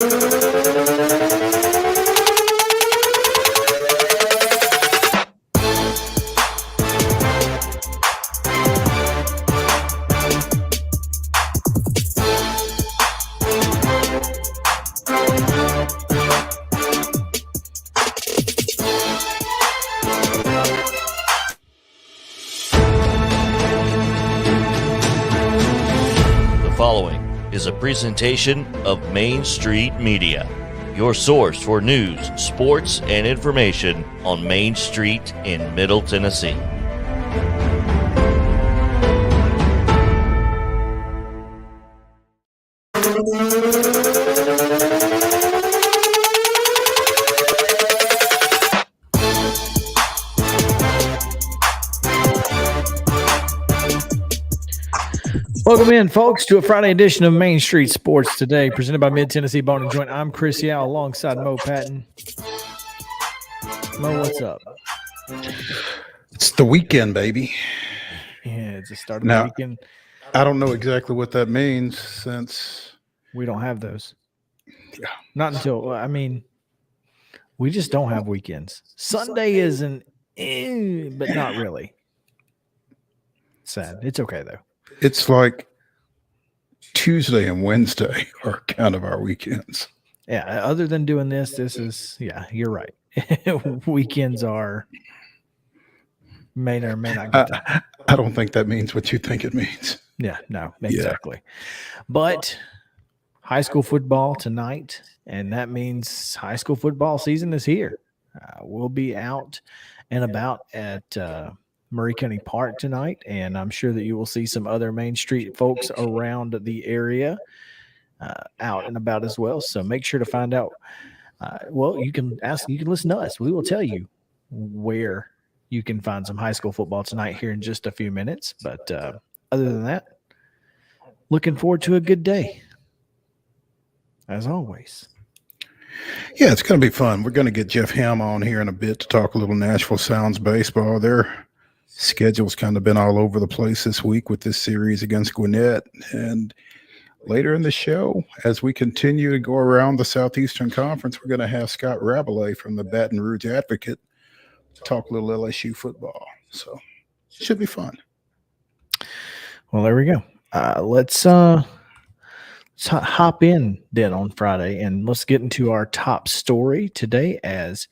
The following is a presentation of Main Street Media, your source for news, sports, and information on Main Street in Middle Tennessee. Welcome in, folks, to a Friday edition of Main Street Sports Today, presented by Mid-Tennessee Bone and Joint. I'm Chris Yao alongside Mo Patton. Mo, what's up? It's the weekend, baby. Yeah, it's the start of the weekend. I don't know exactly what that means since we don't have those. Yeah. Not until, we just don't have weekends. Sunday is but not really. Sad. It's okay, though. It's like Tuesday and Wednesday are kind of our weekends. Yeah, other than doing this is, you're right. Weekends may or may not get done. I don't think that means what you think it means. Yeah, no, exactly. Yeah. But high school football tonight, and that means high school football season is here. We'll be out and about at Murray County Park tonight, and I'm sure that you will see some other Main Street folks around the area out and about as well. So make sure to find out. You can listen to us. We will tell you where you can find some high school football tonight here in just a few minutes. But other than that, looking forward to a good day, as always. Yeah, it's going to be fun. We're going to get Jeff Ham on here in a bit to talk a little Nashville Sounds baseball. Their schedule's kind of been all over the place this week with this series against Gwinnett. And later in the show, as we continue to go around the Southeastern Conference, we're going to have Scott Rabelais from the Baton Rouge Advocate talk a little LSU football. So it should be fun. Well, there we go. Let's hop in then on Friday, and let's get into our top story today as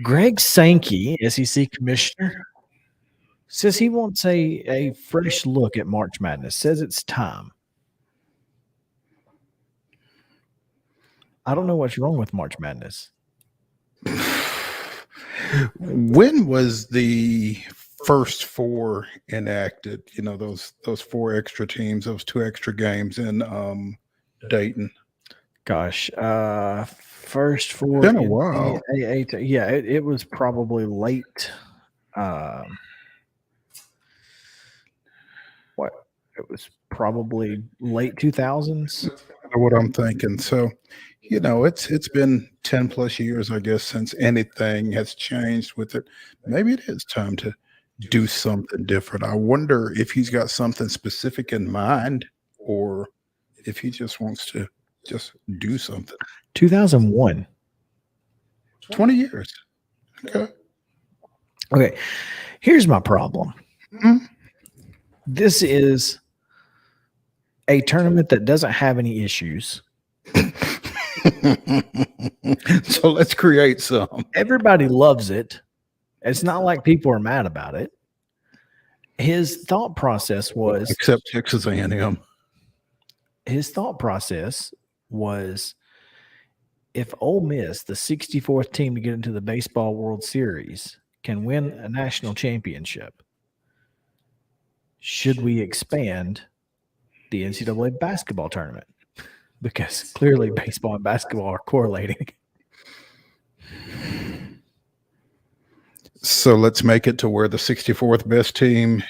Greg Sankey, SEC commissioner, says he wants a fresh look at March Madness, says it's time. I don't know what's wrong with March Madness. When was the first four enacted? You know, those four extra teams, those two extra games in Dayton. Gosh, first four. Been a while. It was probably late. It was probably late 2000s. That's what I'm thinking. So, it's been 10 plus years, I guess, since anything has changed with it. Maybe it is time to do something different. I wonder if he's got something specific in mind, or if he just wants to just do something. 2001. 20 years. Okay. Here's my problem. Mm-hmm. This is a tournament that doesn't have any issues. So let's create some. Everybody loves it. It's not like people are mad about it. His thought process was, except Texas A&M. His thought process was, if Ole Miss, the 64th team to get into the Baseball World Series, can win a national championship, should we expand the NCAA basketball tournament? Because clearly baseball and basketball are correlating. So let's make it to where the 64th best team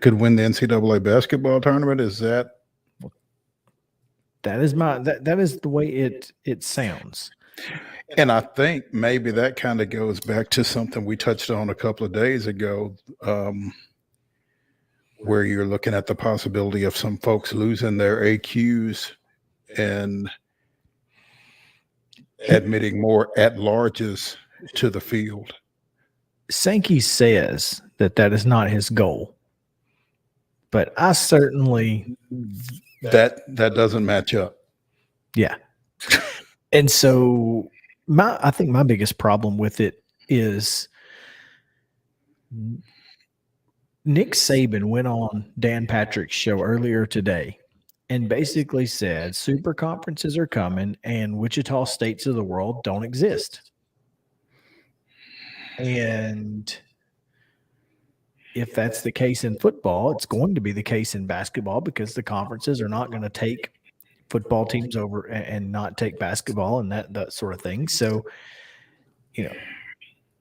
could win the NCAA basketball tournament. Is that? That is that is the way it sounds. And I think maybe that kind of goes back to something we touched on a couple of days ago, where you're looking at the possibility of some folks losing their AQs and admitting more at-larges to the field. Sankey says that is not his goal, but I certainly that doesn't match up. Yeah. And so I think my biggest problem with it is Nick Saban went on Dan Patrick's show earlier today and basically said super conferences are coming and Wichita states of the world don't exist. And if that's the case in football, it's going to be the case in basketball because the conferences are not going to take football teams over and not take basketball and that sort of thing. So,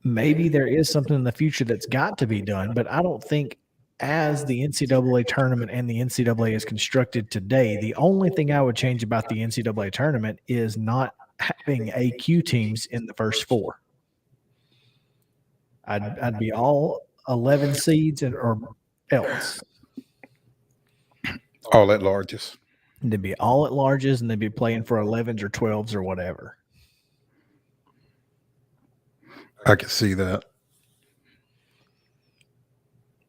maybe there is something in the future that's got to be done, but I don't think as the NCAA tournament and the NCAA is constructed today, the only thing I would change about the NCAA tournament is not having AQ teams in the first four. I'd be all 11 seeds or else. All at larges. They'd be all at larges and they'd be playing for 11s or 12s or whatever. I can see that.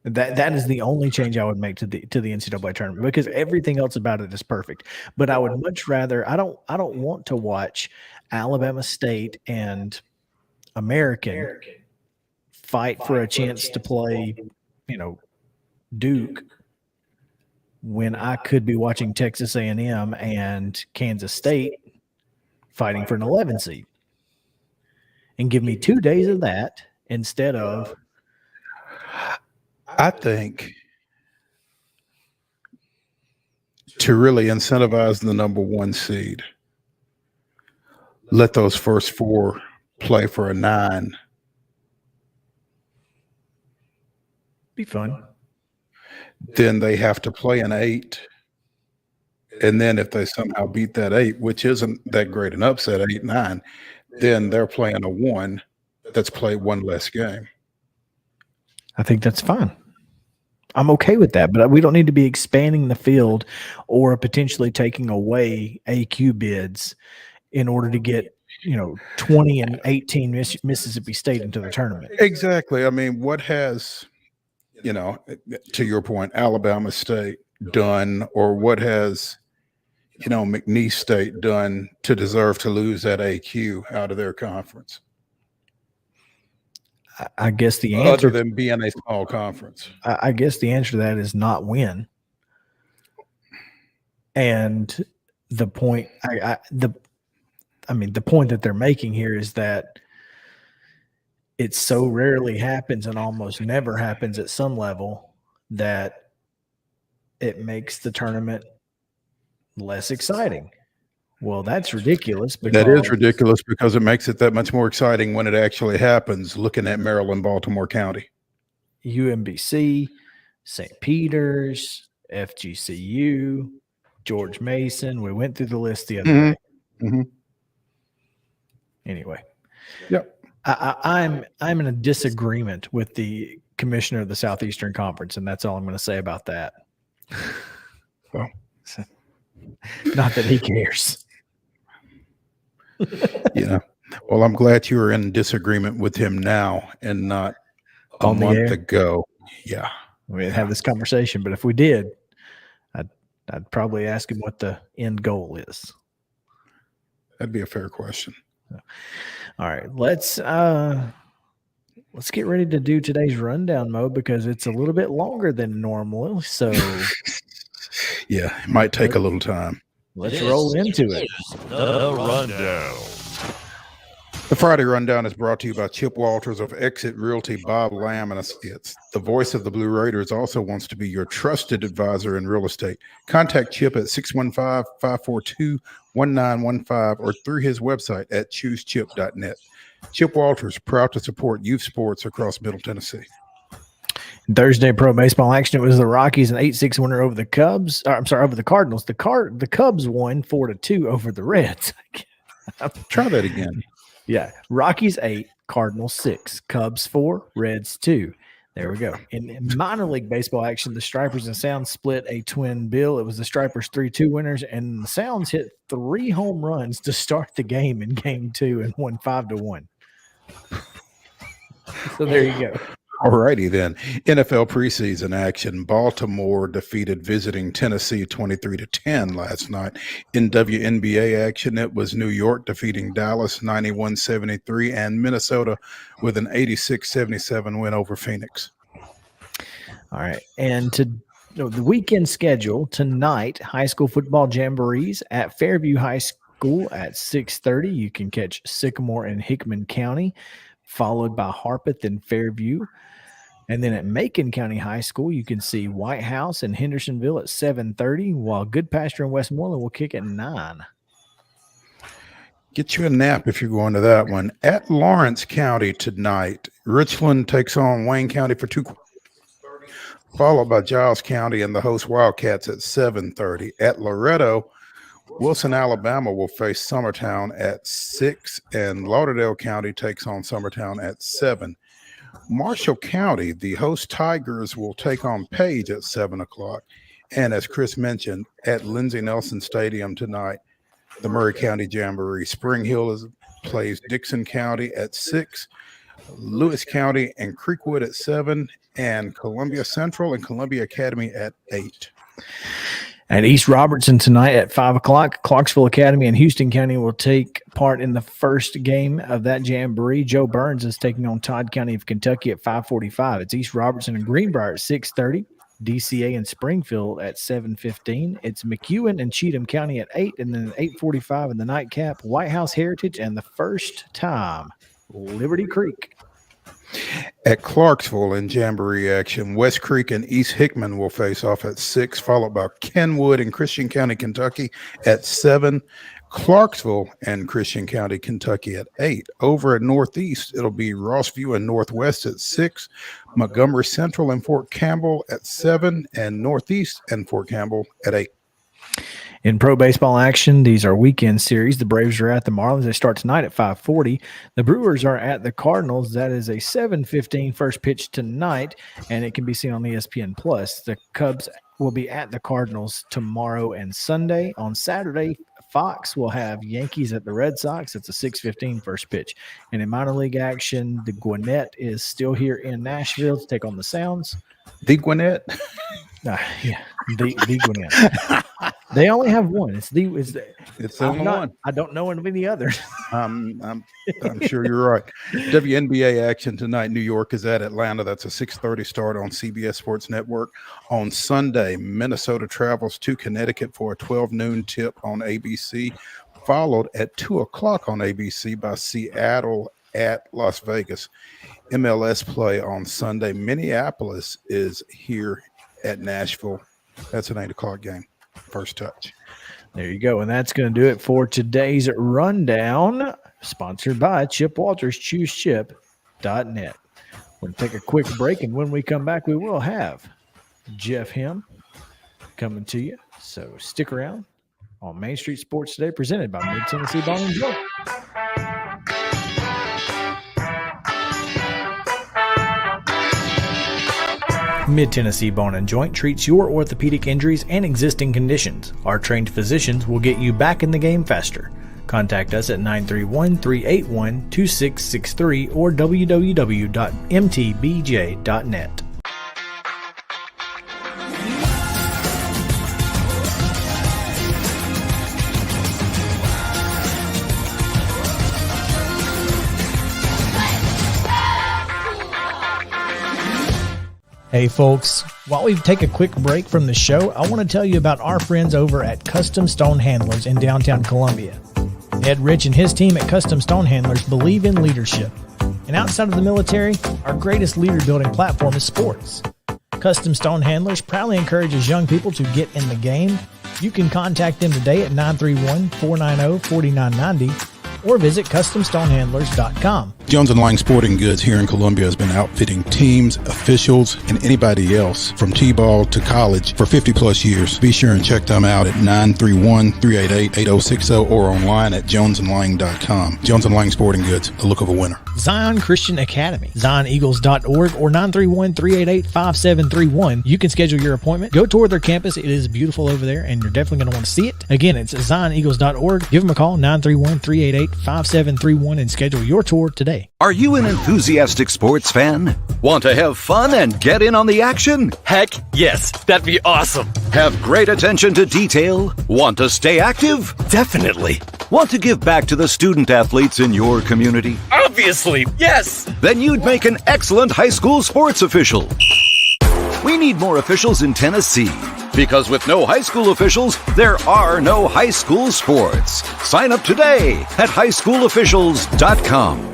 That is the only change I would make to the NCAA tournament because everything else about it is perfect. But I would much rather I don't want to watch Alabama State and American fight for a chance to play, Duke when I could be watching Texas A&M and Kansas State fighting for an 11 seed. And give me 2 days of that instead of. I think to really incentivize the number one seed, let those first four play for a 9. Be fun. Then they have to play an 8. And then if they somehow beat that 8, which isn't that great an upset, 8-9, then they're playing a 1 that's played one less game. I think that's fine. I'm okay with that, but we don't need to be expanding the field or potentially taking away AQ bids in order to get, 20 and 18 Mississippi State into the tournament. Exactly. I mean, what has, to your point, Alabama State done, or what has, McNeese State done to deserve to lose that AQ out of their conference? I guess the answer, other than being a small conference, I guess the answer to that is not win. And the point, the point that they're making here is that it so rarely happens and almost never happens at some level that it makes the tournament less exciting. Well, that's ridiculous. That is ridiculous because it makes it that much more exciting when it actually happens, looking at Maryland, Baltimore County. UMBC, St. Peter's, FGCU, George Mason. We went through the list the other day. Mm-hmm. Anyway. Yep. I'm in a disagreement with the commissioner of the Southeastern Conference, and that's all I'm going to say about that. Well, not that he cares. Well, I'm glad you are in disagreement with him now and not a month ago. Yeah. We didn't have this conversation, but if we did, I'd probably ask him what the end goal is. That'd be a fair question. All right, let's get ready to do today's rundown, Mo, because it's a little bit longer than normal. So yeah, it might take a little time. Let's roll into it. The rundown. The Friday Rundown is brought to you by Chip Walters of Exit Realty, Bob Lamb and Associates. The voice of the Blue Raiders also wants to be your trusted advisor in real estate. Contact Chip at 615-542-1915 or through his website at choosechip.net. Chip Walters, proud to support youth sports across Middle Tennessee. Thursday pro baseball action. It was the Rockies an 8-6 winner over the Cubs. Over the Cardinals. The Cubs won 4-2 over the Reds. Try that again. Yeah, Rockies 8, Cardinals 6, Cubs 4, Reds 2. There we go. In minor league baseball action, the Stripers and Sounds split a twin bill. It was the Stripers 3-2 winners, and the Sounds hit 3 home runs to start the game in Game 2 and won 5-1. So there you go. All righty then. NFL preseason action. Baltimore defeated visiting Tennessee 23-10 last night. In WNBA action, it was New York defeating Dallas 91-73 and Minnesota with an 86-77 win over Phoenix. All right. And the weekend schedule tonight, high school football jamborees at Fairview High School at 6:30. You can catch Sycamore and Hickman County, followed by Harpeth and Fairview. And then at Macon County High School, you can see White House and Hendersonville at 7:30, while Good Pasture and Westmoreland will kick at 9. Get you a nap if you're going to that one. At Lawrence County tonight, Richland takes on Wayne County for 2 quarters, followed by Giles County and the host Wildcats at 7:30. At Loretto, Wilson, Alabama will face Summertown at 6, and Lauderdale County takes on Summertown at 7. Marshall County, the host Tigers, will take on Page at 7 o'clock. And as Chris mentioned, at Lindsey Nelson Stadium tonight, the Murray County Jamboree. Spring Hill plays Dixon County at 6, Lewis County and Creekwood at 7, and Columbia Central and Columbia Academy at 8. At East Robertson tonight at 5 o'clock, Clarksville Academy and Houston County will take part in the first game of that jamboree. Joe Burns is taking on Todd County of Kentucky at 5:45. It's East Robertson and Greenbrier at 6:30. DCA and Springfield at 7:15. It's McEwen and Cheatham County at 8, and then at 8:45 in the nightcap, White House Heritage and the first time, Liberty Creek. At Clarksville in jamboree action, West Creek and East Hickman will face off at 6, followed by Kenwood and Christian County, Kentucky at 7. Clarksville and Christian County, Kentucky at 8. Over at Northeast, it'll be Rossview and Northwest at 6, Montgomery Central and Fort Campbell at 7, and Northeast and Fort Campbell at 8. In pro baseball action, these are weekend series. The Braves are at the Marlins. They start tonight at 5:40. The Brewers are at the Cardinals. That is a 7:15 first pitch tonight, and it can be seen on ESPN+. The Cubs will be at the Cardinals tomorrow and Sunday. On Saturday, Fox will have Yankees at the Red Sox. It's a 6:15 first pitch. And in minor league action, the Gwinnett is still here in Nashville to take on the Sounds. The Gwinnett? Yeah, the Gwinnett. They only have one. It's the only one. I don't know of any others. I'm sure you're right. WNBA action tonight. New York is at Atlanta. That's a 6:30 start on CBS Sports Network. On Sunday, Minnesota travels to Connecticut for a 12 noon tip on ABC, followed at 2 o'clock on ABC by Seattle at Las Vegas. MLS play on Sunday. Minneapolis is here at Nashville. That's an 8 o'clock game. First touch. There you go. And that's going to do it for today's rundown, sponsored by Chip Walters, ChooseChip.net. We're going to take a quick break, and when we come back, we will have Jeff Him coming to you. So stick around on Main Street Sports Today, presented by Mid-Tennessee Bone and Joint. Mid-Tennessee Bone and Joint treats your orthopedic injuries and existing conditions. Our trained physicians will get you back in the game faster. Contact us at 931-381-2663 or www.mtbj.net. Hey folks, while we take a quick break from the show, I want to tell you about our friends over at Custom Stone Handlers in downtown Columbia. Ed Rich and his team at Custom Stone Handlers believe in leadership. And outside of the military, our greatest leader building platform is sports. Custom Stone Handlers proudly encourages young people to get in the game. You can contact them today at 931-490-4990 or visit CustomStonehandlers.com. Jones and Lang Sporting Goods here in Columbia has been outfitting teams, officials, and anybody else from T-ball to college for 50 plus years. Be sure and check them out at 931-388-8060 or online at jonesandlang.com. Jones and Lang Sporting Goods, the look of a winner. Zion Christian Academy, zioneagles.org or 931-388-5731. You can schedule your appointment. Go tour their campus. It is beautiful over there, and you're definitely going to want to see it. Again, it's zioneagles.org. Give them a call, 931-388-5731, and schedule your tour today. Are you an enthusiastic sports fan? Want to have fun and get in on the action? Heck, yes, that'd be awesome. Have great attention to detail? Want to stay active? Definitely. Want to give back to the student athletes in your community? Obviously, yes. Then you'd make an excellent high school sports official. We need more officials in Tennessee. Because with no high school officials, there are no high school sports. Sign up today at highschoolofficials.com.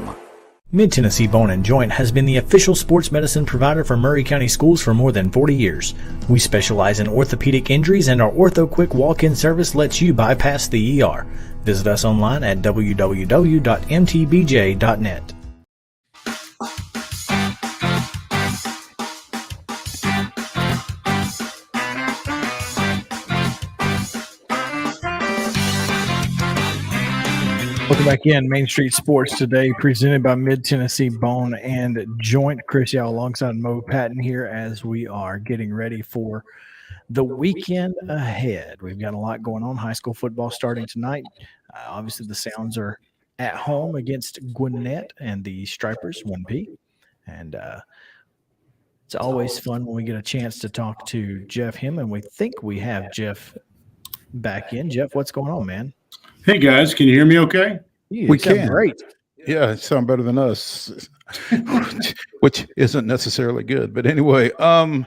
Mid-Tennessee Bone and Joint has been the official sports medicine provider for Murray County Schools for more than 40 years. We specialize in orthopedic injuries, and our Ortho Quick walk-in service lets you bypass the ER. Visit us online at www.mtbj.net. Welcome back in. Main Street Sports today, presented by Mid-Tennessee Bone and Joint. Chris Yao alongside Mo Patton here as we are getting ready for the weekend ahead. We've got a lot going on. High school football starting tonight. Obviously, the Sounds are at home against Gwinnett and the Stripers, 1P. And it's always fun when we get a chance to talk to Jeff Him, we think we have Jeff back in. Jeff, what's going on, man? Hey guys, can you hear me okay? We can. Great. Yeah, it sounds better than us, which isn't necessarily good. But anyway, I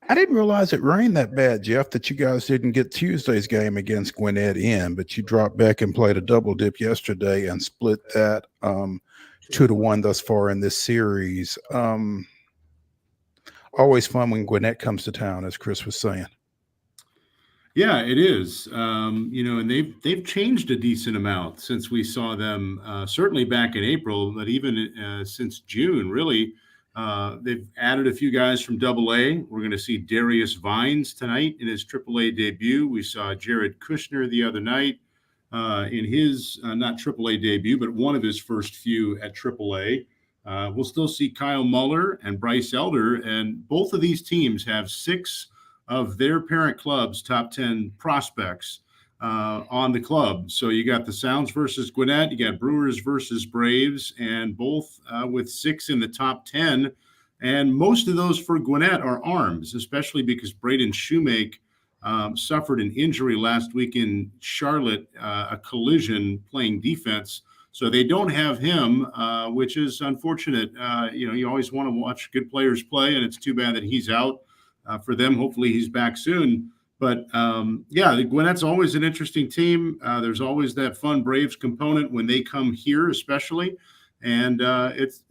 didn't realize it rained that bad, Jeff, that you guys didn't get Tuesday's game against Gwinnett in, but you dropped back and played a double dip yesterday and split that 2-1 thus far in this series. Always fun when Gwinnett comes to town, as Chris was saying. Yeah, it is. And they've changed a decent amount since we saw them, certainly back in April, but even since June, really. They've added a few guys from AA. We're going to see Darius Vines tonight in his AAA debut. We saw Jared Kushner the other night in his not AAA debut, but one of his first few at AAA. We'll still see Kyle Muller and Bryce Elder, and both of these teams have 6 of their parent club's top 10 prospects on the club. So you got the Sounds versus Gwinnett, you got Brewers versus Braves, and both with 6 in the top 10. And most of those for Gwinnett are arms, especially because Braden Shoemake suffered an injury last week in Charlotte, a collision playing defense. So they don't have him, which is unfortunate. You always want to watch good players play, and it's too bad that he's out. For them, hopefully he's back soon. But Gwinnett's always an interesting team. There's always that fun Braves component when they come here, especially. And it's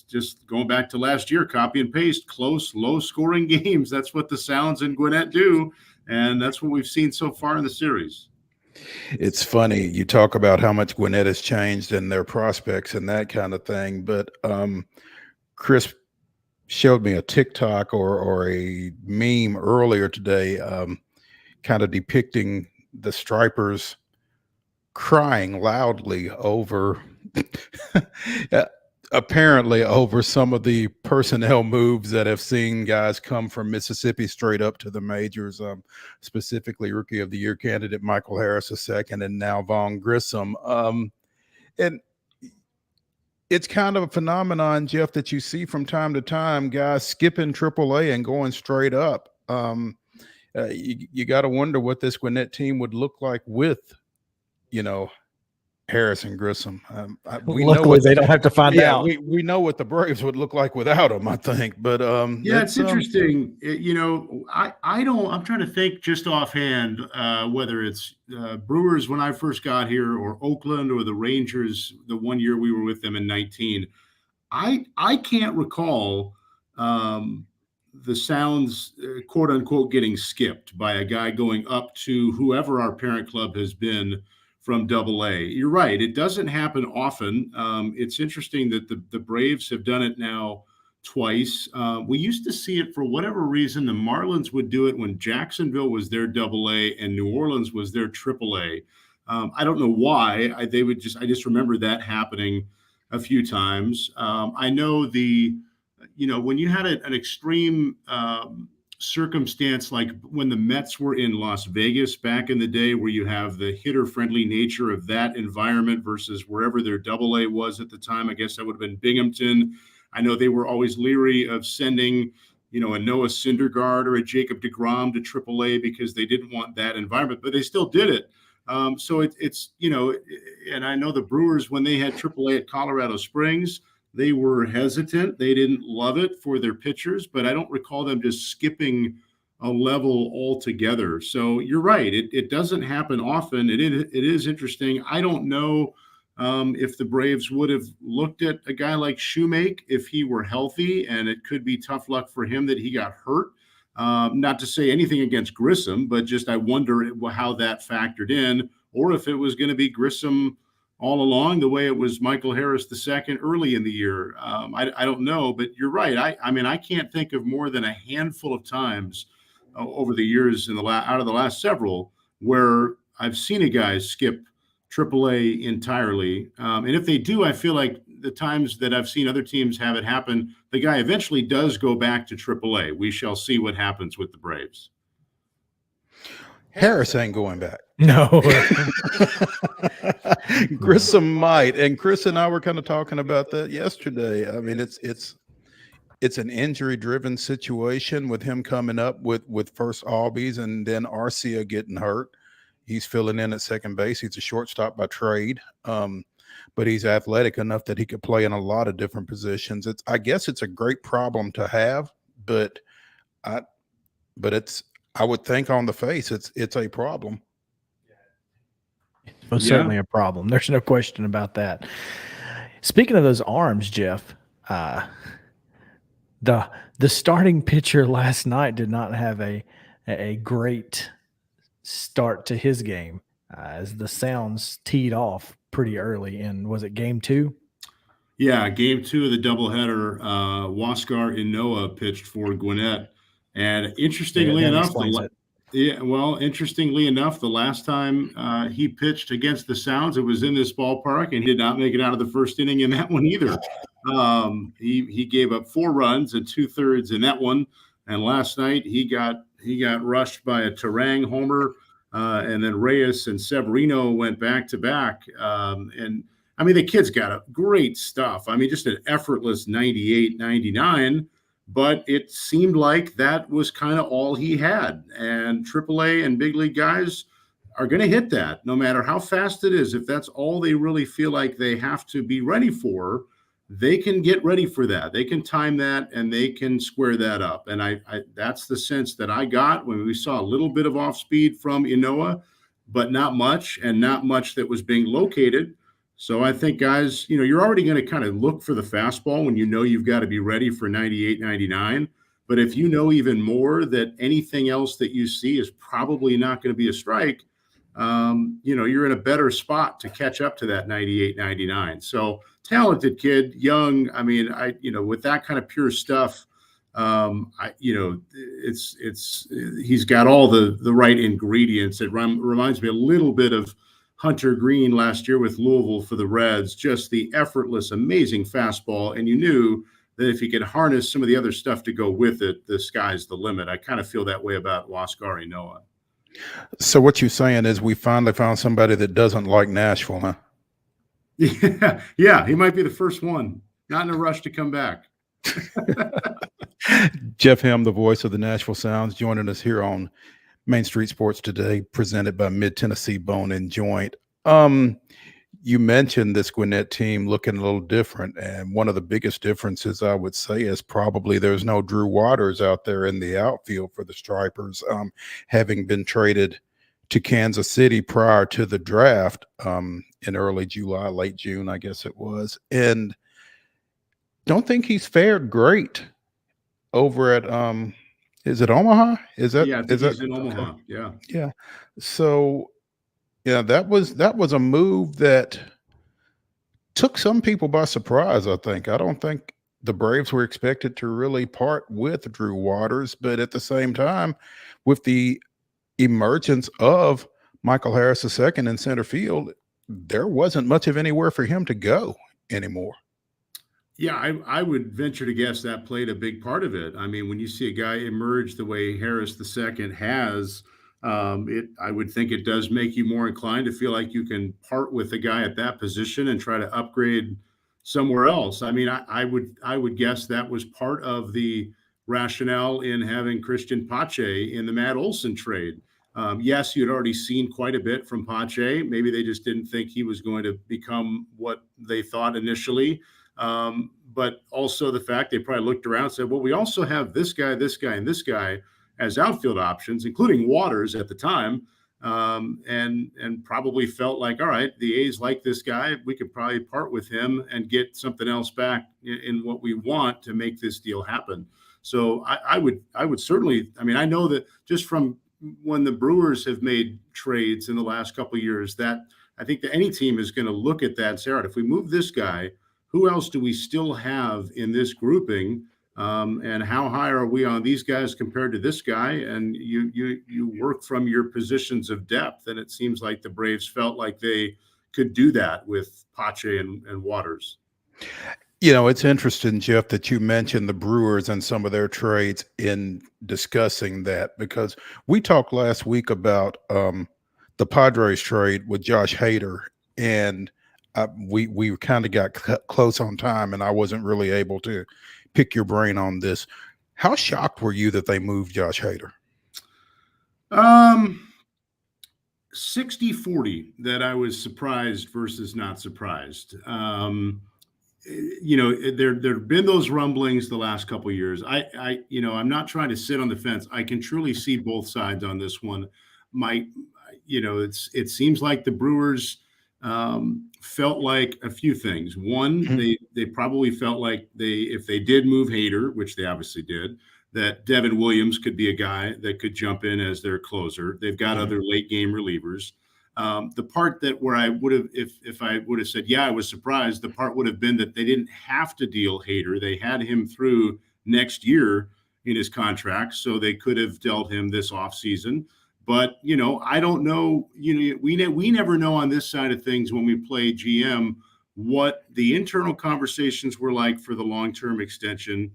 just going back to last year, copy and paste, close, low scoring games. That's what the Sounds and Gwinnett do. And that's what we've seen so far in the series. It's funny. You talk about how much Gwinnett has changed and their prospects and that kind of thing. But Chris showed me a TikTok or a meme earlier today, kind of depicting the Stripers crying loudly over apparently over some of the personnel moves that have seen guys come from Mississippi straight up to the majors, specifically Rookie of the Year candidate Michael Harris II and now Vaughn Grissom. And it's kind of a phenomenon, Jeff, that you see from time to time, guys skipping AAA and going straight up. You got to wonder what this Gwinnett team would look like with, Harris and Grissom. Luckily, they don't have to find out. We know what the Braves would look like without them, I think. But it's interesting. I'm trying to think just offhand whether it's Brewers when I first got here, or Oakland, or the Rangers the one year we were with them in 19. I can't recall the Sounds, quote unquote, getting skipped by a guy going up to whoever our parent club has been from AA. You're right. It doesn't happen often. It's interesting that the Braves have done it now twice. We used to see it for whatever reason. The Marlins would do it when Jacksonville was their AA and New Orleans was their AAA. I don't know why. I just remember that happening a few times. I know when you had an extreme circumstance like when the Mets were in Las Vegas back in the day, where you have the hitter-friendly nature of that environment versus wherever their AA was at the time. I guess that would have been Binghamton. I know they were always leery of sending, a Noah Syndergaard or a Jacob deGrom to AAA because they didn't want that environment, but they still did it. So it's and I know the Brewers, when they had AAA at Colorado Springs, they were hesitant. They didn't love it for their pitchers, but I don't recall them just skipping a level altogether. So you're right. It doesn't happen often. It is interesting. I don't know if the Braves would have looked at a guy like Shoemake if he were healthy, and it could be tough luck for him that he got hurt. Not to say anything against Grissom, but just I wonder how that factored in, or if it was going to be Grissom all along, the way it was Michael Harris II early in the year. I don't know, but you're right. I mean, I can't think of more than a handful of times over the years out of the last several where I've seen a guy skip AAA entirely. And if they do, I feel like the times that I've seen other teams have it happen, the guy eventually does go back to AAA. We shall see what happens with the Braves. Harris ain't going back. No. Grissom might, and Chris and I were kind of talking about that yesterday. I mean, it's an injury-driven situation with him coming up with first Albies and then Arcia getting hurt. He's filling in at second base. He's a shortstop by trade, but he's athletic enough that he could play in a lot of different positions. I guess it's a great problem to have, but I would think on the face it's a problem. Well, certainly a problem. There's no question about that. Speaking of those arms, Jeff, the starting pitcher last night did not have a great start to his game, as the Sounds teed off pretty early in, was it game 2? Yeah, game 2 of the doubleheader. Huascar Inoa pitched for Gwinnett, and interestingly enough, the last time he pitched against the Sounds, it was in this ballpark, and he did not make it out of the first inning in that one either. He gave up 4 runs and 2/3 in that one, and last night he got rushed by a Terang homer, and then Reyes and Severino went back to back. And I mean, the kid's got a great stuff. I mean, just an effortless 98, 99. But it seemed like that was kind of all he had. And AAA and big league guys are going to hit that no matter how fast it is. If that's all they really feel like they have to be ready for, they can get ready for that. They can time that and they can square that up. And I that's the sense that I got when we saw a little bit of off speed from Inoa, but not much, and not much that was being located. So I think, guys, you're already going to kind of look for the fastball when you've got to be ready for 98, 99. But if you know even more that anything else that you see is probably not going to be a strike, you're in a better spot to catch up to that 98, 99. So talented kid, young. I mean, with that kind of pure stuff, he's got all the right ingredients. It reminds me a little bit of Hunter Green last year with Louisville for the Reds, just the effortless, amazing fastball. And you knew that if you could harness some of the other stuff to go with it, the sky's the limit. I kind of feel that way about Huascar Inoa. So what you're saying is we finally found somebody that doesn't like Nashville, huh? Yeah, he might be the first one. Not in a rush to come back. Jeff Helm, the voice of the Nashville Sounds, joining us here on Main Street Sports Today, presented by Mid-Tennessee Bone and Joint. You mentioned this Gwinnett team looking a little different, and one of the biggest differences I would say is probably there's no Drew Waters out there in the outfield for the Stripers, having been traded to Kansas City prior to the draft in early July, late June, I guess it was, and don't think he's fared great over at is it Omaha? Is that? Yeah, is that in Omaha? Yeah. So Yeah, that was a move that took some people by surprise, I think. I don't think the Braves were expected to really part with Drew Waters, but at the same time, with the emergence of Michael Harris II in center field, there wasn't much of anywhere for him to go anymore. Yeah, I would venture to guess that played a big part of it. I mean, when you see a guy emerge the way Harris II has, I would think it does make you more inclined to feel like you can part with a guy at that position and try to upgrade somewhere else. I mean, I would guess that was part of the rationale in having Christian Pache in the Matt Olson trade. Yes, you'd already seen quite a bit from Pache. Maybe they just didn't think he was going to become what they thought initially. But also the fact they probably looked around and said, well, we also have this guy, and this guy as outfield options, including Waters at the time, and probably felt like, all right, the A's like this guy. We could probably part with him and get something else back in what we want to make this deal happen. So I would certainly. I mean, I know that just from when the Brewers have made trades in the last couple of years, that I think that any team is going to look at that and say, all right, if we move this guy, who else do we still have in this grouping? And how high are we on these guys compared to this guy? And you work from your positions of depth. And it seems like the Braves felt like they could do that with Pache and Waters. You know, it's interesting, Jeff, that you mentioned the Brewers and some of their trades in discussing that, because we talked last week about the Padres trade with Josh Hader, and we kind of got close on time, and I wasn't really able to pick your brain on this. How shocked were you that they moved Josh Hader? 60-40 that I was surprised versus not surprised. You know, there've been those rumblings the last couple of years. I'm not trying to sit on the fence. I can truly see both sides on this one. It seems like the Brewers felt like a few things. One, they probably felt like if they did move Hader, which they obviously did, that Devin Williams could be a guy that could jump in as their closer. They've got other late game relievers. The part that where I would have, if I would have said, yeah, I was surprised, the part would have been that they didn't have to deal Hader. They had him through next year in his contract, so they could have dealt him this offseason. But, I don't know, we never know on this side of things when we play GM what the internal conversations were like for the long-term extension,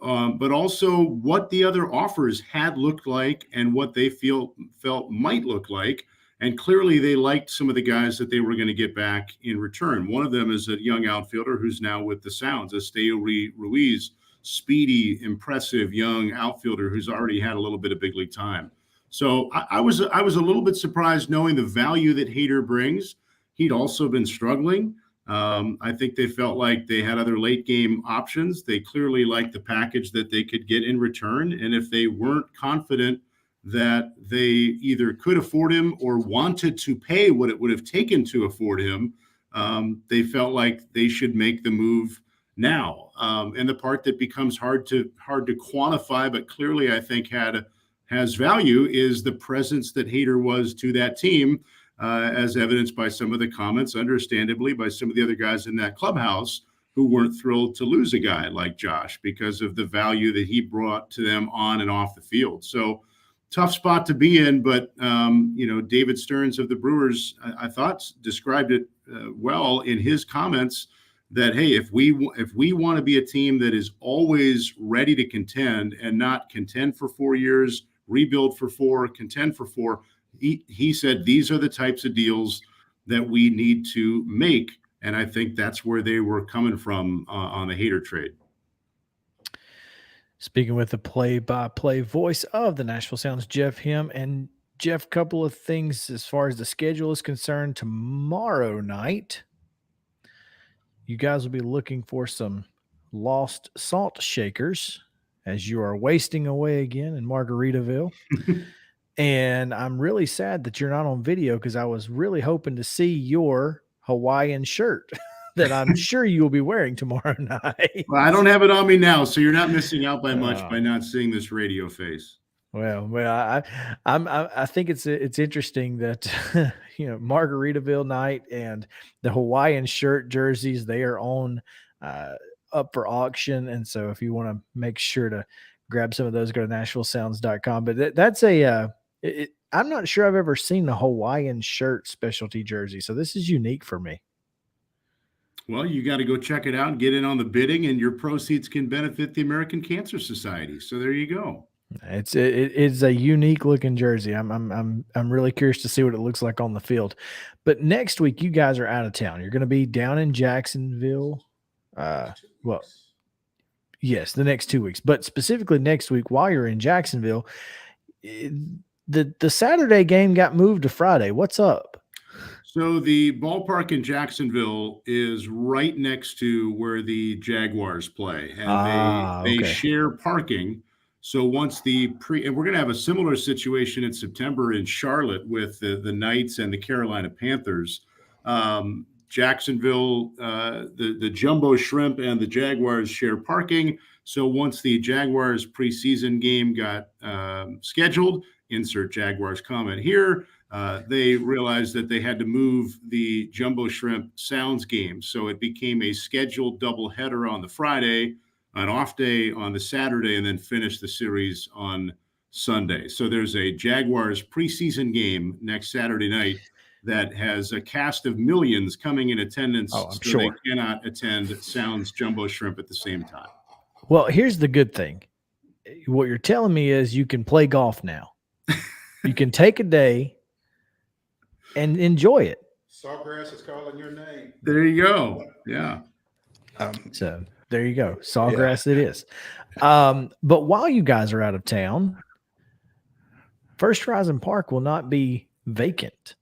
but also what the other offers had looked like and what they felt might look like. And clearly they liked some of the guys that they were going to get back in return. One of them is a young outfielder who's now with the Sounds, Esteo Ruiz, speedy, impressive young outfielder who's already had a little bit of big league time. So I was a little bit surprised knowing the value that Hader brings. He'd also been struggling. I think they felt like they had other late game options. They clearly liked the package that they could get in return. And if they weren't confident that they either could afford him or wanted to pay what it would have taken to afford him, they felt like they should make the move now. And the part that becomes hard to quantify, but clearly I think has value, is the presence that Hader was to that team, as evidenced by some of the comments, understandably, by some of the other guys in that clubhouse who weren't thrilled to lose a guy like Josh because of the value that he brought to them on and off the field. So tough spot to be in, but David Stearns of the Brewers, I thought described it well in his comments that, hey, if we want to be a team that is always ready to contend and not contend for 4 years, rebuild for 4, contend for 4, he said these are the types of deals that we need to make. And I think that's where they were coming from on the Hader trade. Speaking with the play-by-play voice of the Nashville Sounds, Jeff Him. And Jeff, couple of things as far as the schedule is concerned. Tomorrow night, you guys will be looking for some lost salt shakers as you are wasting away again in Margaritaville. And I'm really sad that you're not on video, because I was really hoping to see your Hawaiian shirt that I'm sure you will be wearing tomorrow night. Well, I don't have it on me now, so you're not missing out by much by not seeing this radio face. I think it's interesting that Margaritaville night and the Hawaiian shirt jerseys, they are on up for auction, and so if you want to make sure to grab some of those, go to NashvilleSounds.com. But that's I'm not sure I've ever seen a Hawaiian shirt specialty jersey, so this is unique for me. Well, you got to go check it out and get in on the bidding, and your proceeds can benefit the American Cancer Society. So there you go. It's a unique looking jersey. I'm really curious to see what it looks like on the field. But next week, you guys are out of town. You're going to be down in Jacksonville. Yes, the next 2 weeks. But specifically next week, while you're in Jacksonville, the Saturday game got moved to Friday. What's up? So the ballpark in Jacksonville is right next to where the Jaguars play, and they share parking. So once and we're going to have a similar situation in September in Charlotte with the Knights and the Carolina Panthers. Jacksonville, the Jumbo Shrimp and the Jaguars share parking. So once the Jaguars preseason game got scheduled, insert Jaguars comment here, they realized that they had to move the Jumbo Shrimp Sounds game. So it became a scheduled doubleheader on the Friday, an off day on the Saturday, and then finish the series on Sunday. So there's a Jaguars preseason game next Saturday night that has a cast of millions coming in attendance. Sure. They cannot attend Sounds Jumbo Shrimp at the same time. Well, here's the good thing. What you're telling me is you can play golf now. You can take a day and enjoy it. Sawgrass is calling your name. There you go. Yeah. So there you go. Sawgrass it is. But while you guys are out of town, First Horizon Park will not be vacant,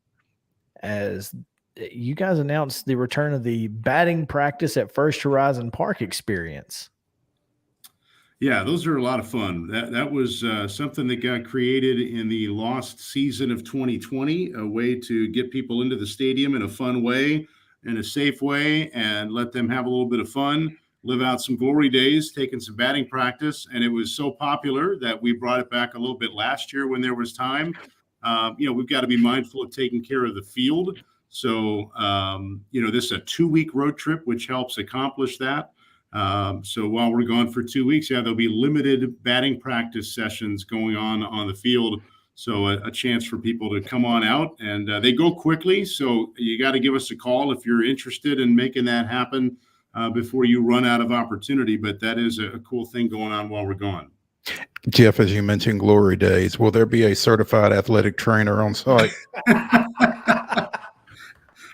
as you guys announced the return of the batting practice at First Horizon Park experience. Yeah, those are a lot of fun. That was something that got created in the lost season of 2020, a way to get people into the stadium in a fun way, in a safe way, and let them have a little bit of fun, live out some glory days, taking some batting practice. And it was so popular that we brought it back a little bit last year when there was time. We've got to be mindful of taking care of the field. So, this is a 2-week road trip, which helps accomplish that. So while we're gone for 2 weeks, there'll be limited batting practice sessions going on the field. So a chance for people to come on out, and they go quickly. So you got to give us a call if you're interested in making that happen before you run out of opportunity. But that is a cool thing going on while we're gone. Jeff, as you mentioned, glory days, will there be a certified athletic trainer on site?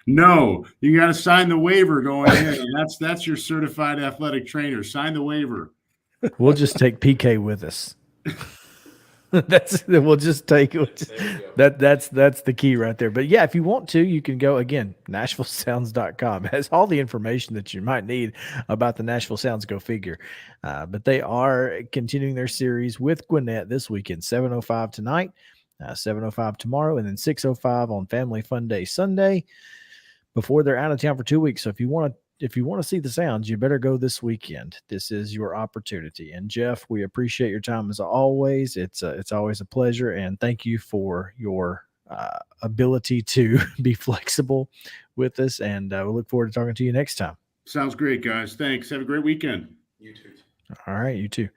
No, you got to sign the waiver going in. And that's your certified athletic trainer. Sign the waiver. We'll just take PK with us. That's the key right there. But yeah, if you want to, you can go again. NashvilleSounds.com has all the information that you might need about the Nashville Sounds. Go figure. But they are continuing their series with Gwinnett this weekend. 7:05 tonight, 7:05 tomorrow, and then 6:05 on Family Fun Day Sunday, before they're out of town for 2 weeks. So if you want to see the Sounds, you better go this weekend. This is your opportunity. And Jeff, we appreciate your time as always. It's always a pleasure, and thank you for your ability to be flexible with us. And we look forward to talking to you next time. Sounds great, guys. Thanks. Have a great weekend. You too. All right, you too.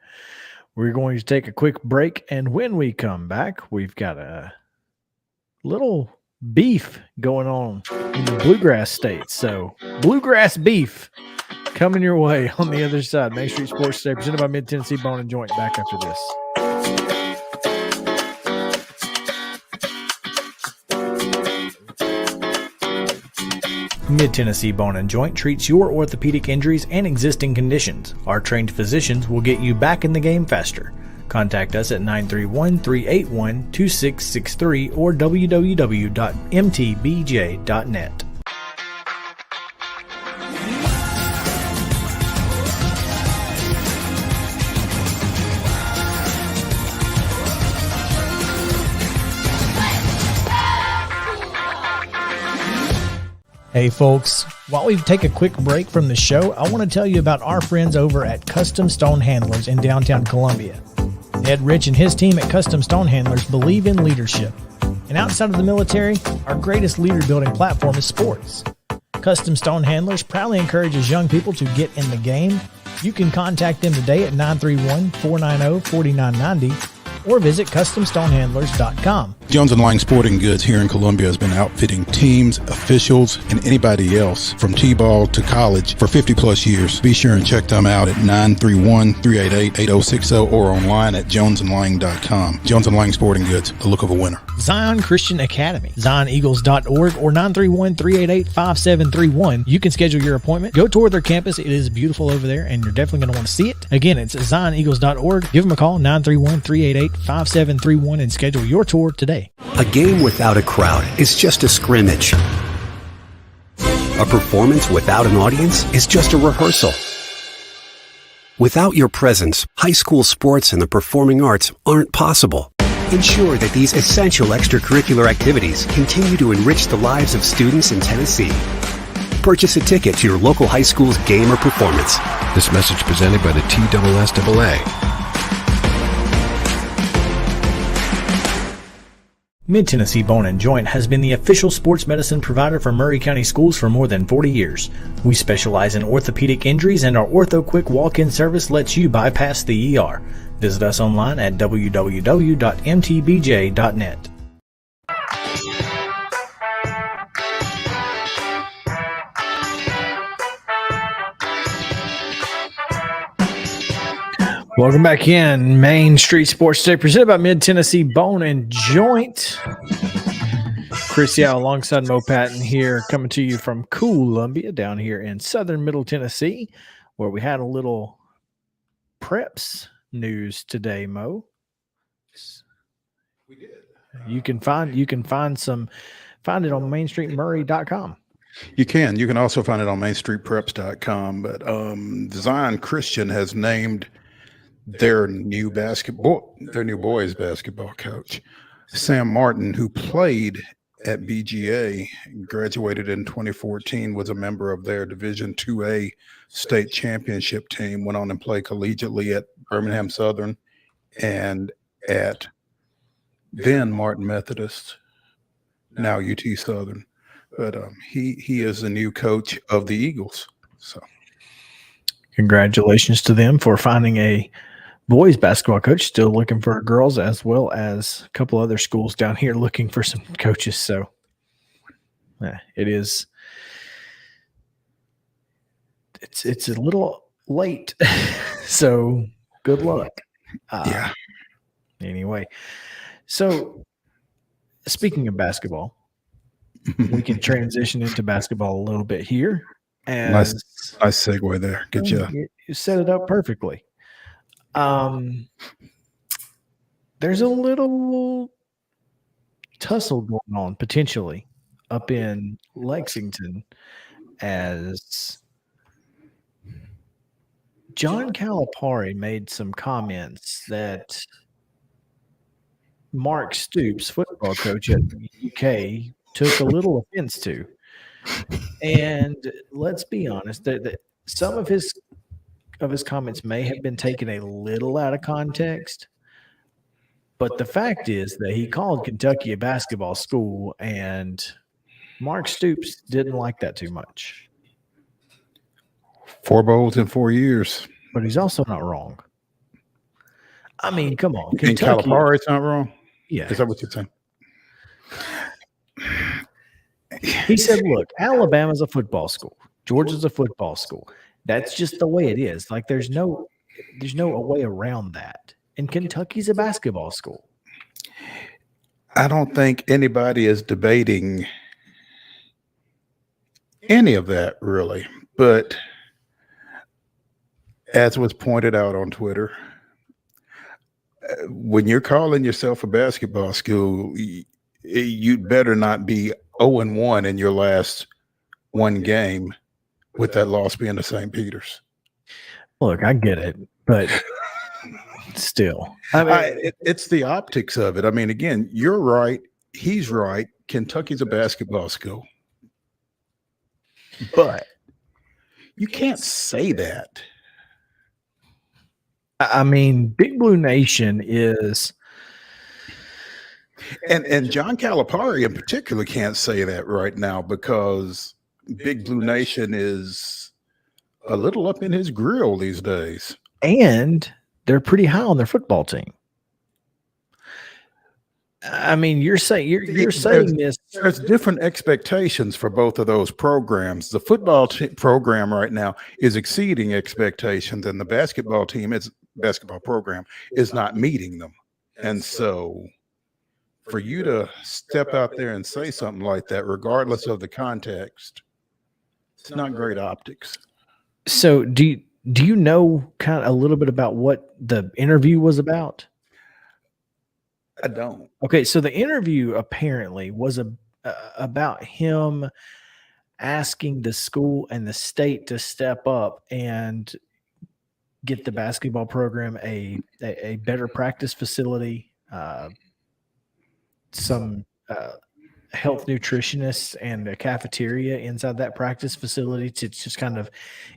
We're going to take a quick break, and when we come back, we've got a little beef going on in the bluegrass states. So bluegrass beef coming your way on the other side. Main Street Sports Today, presented by Mid-Tennessee Bone and Joint. Back after this. Mid-Tennessee Bone and Joint treats your orthopedic injuries and existing conditions. Our trained physicians will get you back in the game faster. Contact us at 931-381-2663 or www.mtbj.net. Hey folks, while we take a quick break from the show, I want to tell you about our friends over at Custom Stone Handlers in downtown Columbia. Ed Rich and his team at Custom Stone Handlers believe in leadership. And outside of the military, our greatest leader building platform is sports. Custom Stone Handlers proudly encourages young people to get in the game. You can contact them today at 931-490-4990 or visit CustomStonehandlers.com. Jones & Lang Sporting Goods here in Columbia has been outfitting teams, officials, and anybody else from T-ball to college for 50-plus years. Be sure and check them out at 931-388-8060 or online at jonesandlang.com. Jones & Lang Sporting Goods, the look of a winner. Zion Christian Academy, ZionEagles.org or 931-388-5731. You can schedule your appointment. Go tour their campus. It is beautiful over there, and you're definitely going to want to see it. Again, it's ZionEagles.org. Give them a call, 931-388-5731, and schedule your tour today. A game without a crowd is just a scrimmage. A performance without an audience is just a rehearsal. Without your presence, high school sports and the performing arts aren't possible. Ensure that these essential extracurricular activities continue to enrich the lives of students in Tennessee. Purchase a ticket to your local high school's game or performance. This message presented by the TSSAA. Mid-Tennessee Bone & Joint has been the official sports medicine provider for Maury County Schools for more than 40 years. We specialize in orthopedic injuries, and our Ortho Quick walk-in service lets you bypass the ER. Visit us online at www.mtbj.net. Welcome back in. Main Street Sports Today, presented by Mid-Tennessee Bone & Joint. Chris Yao alongside Mo Patton here, coming to you from Columbia down here in southern Middle Tennessee, where we had a little preps news today, Mo. We did. You can find it on mainstreetmurray.com. You can also find it on mainstreetpreps.com. But Zion Christian has named their new boys basketball coach, Sam Martin, who played at BGA, graduated in 2014, was a member of their Division IIA state championship team, went on and played collegiately at Birmingham Southern and at then Martin Methodist, now UT Southern. But he is the new coach of the Eagles. So congratulations to them for finding a boys basketball coach. Still looking for girls, as well as a couple other schools down here looking for some coaches. So it's a little late. So good luck. Anyway, so speaking of basketball, we can transition into basketball a little bit here. And nice segue there. Good job. You set it up perfectly. There's a little tussle going on potentially up in Lexington as John Calipari made some comments that Mark Stoops, football coach at the UK, took a little offense to. And let's be honest, that some of his comments may have been taken a little out of context, but the fact is that he called Kentucky a basketball school, and Mark Stoops didn't like that too much. 4 bowls in 4 years. But he's also not wrong. I mean, come on. And Calipari's not wrong? Yeah. Is that what you're saying? He said, look, Alabama's a football school. Georgia's a football school. That's just the way it is. Like there's no way around that. And Kentucky's a basketball school. I don't think anybody is debating any of that really. But as was pointed out on Twitter, when you're calling yourself a basketball school, you'd better not be 0-1 in your last one game, with that loss being to St. Peter's. Look, I get it, but still. I mean, it's the optics of it. I mean, again, you're right. He's right. Kentucky's a basketball school. But you can't say that I mean, Big Blue Nation is And John Calipari in particular can't say that right now because Big Blue Nation is a little up in his grill these days. and they're pretty high on their football team. I mean, you're saying this. There's different expectations for both of those programs. The football program right now is exceeding expectations, and the basketball program is not meeting them. And so, for you to step out there and say something like that, regardless of the context, it's not great optics. So, do you know kind of a little bit about what the interview was about? I don't. Okay, so the interview apparently was about him asking the school and the state to step up and get the basketball program a better practice facility, some health nutritionists and a cafeteria inside that practice facility to just kind of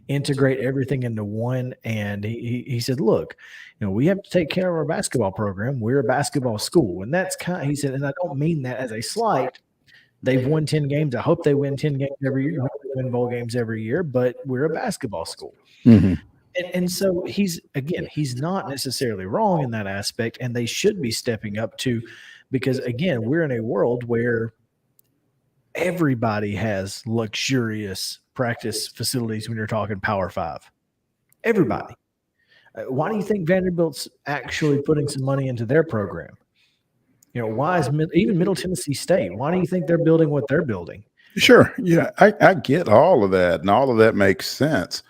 integrate everything into one. And he said, look, we have to take care of our basketball program. We're a basketball school. And that's he said, and I don't mean that as a slight. They've won 10 games. I hope they win 10 games every year. I hope they win bowl games every year, but we're a basketball school. Mm-hmm. And so he's not necessarily wrong in that aspect, and they should be stepping up to, because again, we're in a world where everybody has luxurious practice facilities when you're talking Power 5. Everybody. Why do you think Vanderbilt's actually putting some money into their program? Why is even Middle Tennessee State? Why do you think they're building what they're building? Sure. Yeah, I get all of that, and all of that makes sense.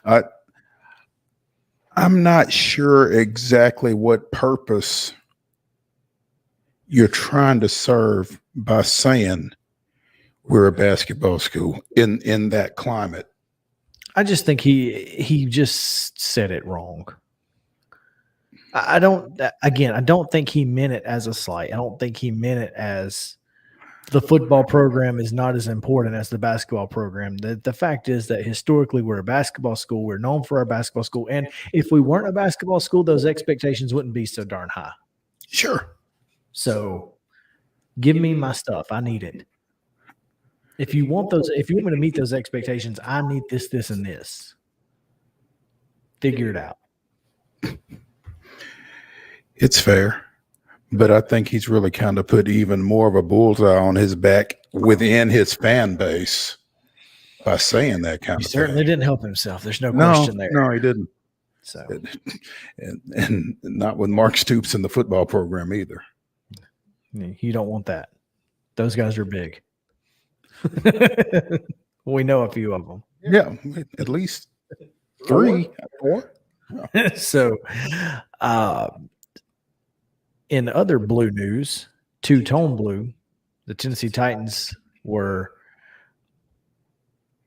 I'm not sure exactly what purpose you're trying to serve by saying we're a basketball school in that climate. I just think he just said it wrong. I don't think he meant it as a slight. I don't think he meant it as the football program is not as important as the basketball program. The fact is that historically we're a basketball school. We're known for our basketball school. And if we weren't a basketball school, those expectations wouldn't be so darn high. Sure. So give me my stuff. I need it. If you want me to meet those expectations, I need this, this, and this. Figure it out. It's fair. But I think he's really kind of put even more of a bullseye on his back within his fan base by saying that kind of thing. He certainly didn't help himself. There's no question there. No, he didn't. So, and not with Mark Stoops in the football program either. You don't want that. Those guys are big. We know a few of them. Yeah, at least 3, 4. So, in other blue news, two-tone blue, the Tennessee Titans were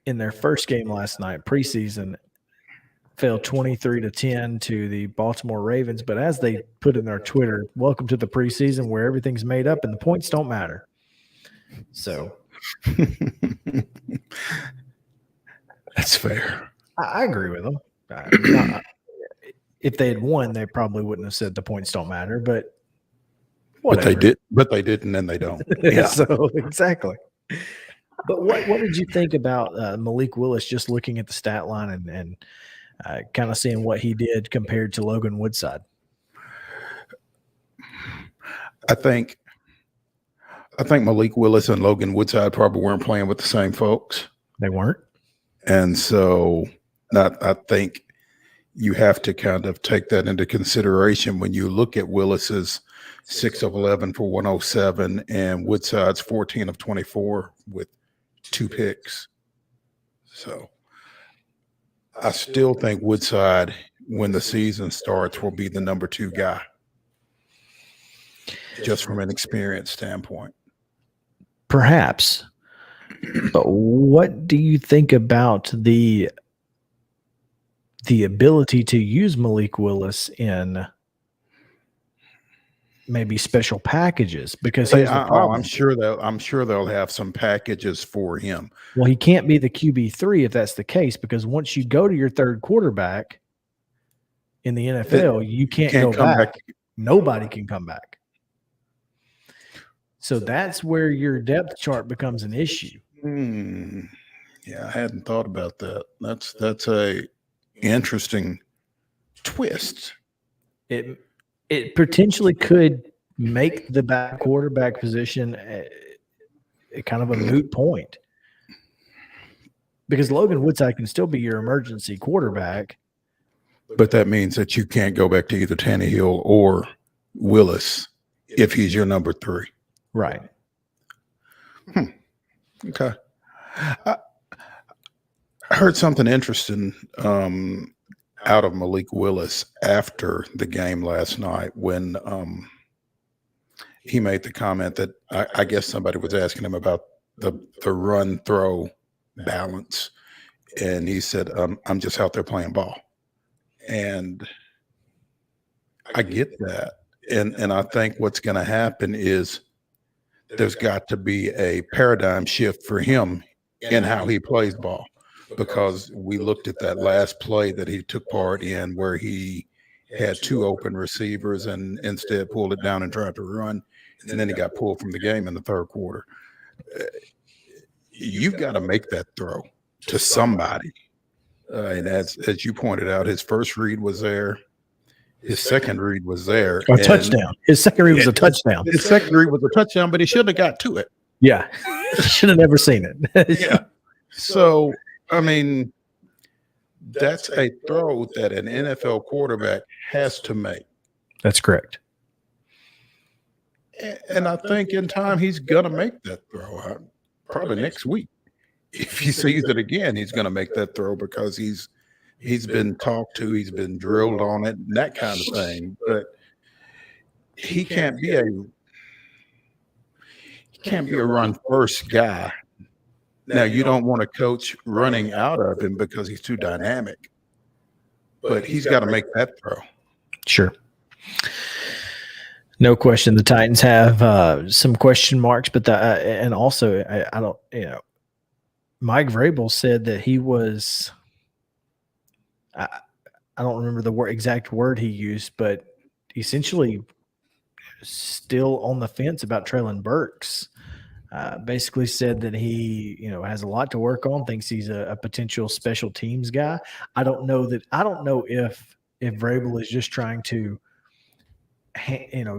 in their first game last night, preseason, fell 23-10 to the Baltimore Ravens. But as they put in their Twitter, welcome to the preseason where everything's made up and the points don't matter. So that's fair. I agree with them. If they had won, they probably wouldn't have said the points don't matter, but whatever. But they didn't, and they don't. Yeah. So exactly. But what did you think about Malik Willis, just looking at the stat line and kind of seeing what he did compared to Logan Woodside? I think Malik Willis and Logan Woodside probably weren't playing with the same folks. They weren't. And so I think you have to kind of take that into consideration when you look at Willis's 6 of 11 for 107 and Woodside's 14 of 24 with 2 picks. So I still think Woodside, when the season starts, will be the number 2 guy, just from an experience standpoint. Perhaps. But what do you think about the ability to use Malik Willis in maybe special packages? Because I'm sure they'll have some packages for him. Well, he can't be the QB3 if that's the case, because once you go to your third quarterback, In the NFL, you can't go come back. Nobody can come back. So that's where your depth chart becomes an issue. Yeah, I hadn't thought about that. That's a interesting twist. It potentially could make the back quarterback position a kind of a moot point, because Logan Woodside can still be your emergency quarterback. But that means that you can't go back to either Tannehill or Willis if he's your number 3. Right. Okay. I heard something interesting out of Malik Willis after the game last night when he made the comment that I guess somebody was asking him about the run-throw balance. And he said, I'm just out there playing ball. And I get that. And I think what's going to happen is there's got to be a paradigm shift for him in how he plays ball, because we looked at that last play that he took part in where he had 2 open receivers and instead pulled it down and tried to run. And then he got pulled from the game in the third quarter. You've got to make that throw to somebody. And as you pointed out, his first read was there. His second read was there. A touchdown. His second read was a touchdown. His second read was a touchdown, but he shouldn't have got to it. Yeah. Should have never seen it. Yeah. So, I mean, that's a throw that an NFL quarterback has to make. That's correct. And I think in time he's going to make that throw. Probably next week. If he sees it again, he's going to make that throw because he's been talked to, he's been drilled on it, and that kind of thing. But he can't be a run first guy. Now, you don't want to coach running out of him because he's too dynamic, but he's got to make that throw. Sure. No question. The Titans have some question marks, but and also I don't, Mike Vrabel said that he was, I don't remember the exact word he used, but essentially still on the fence about Treylon Burks. Basically said that he, has a lot to work on, thinks he's a potential special teams guy. I don't know if Vrabel is just trying to,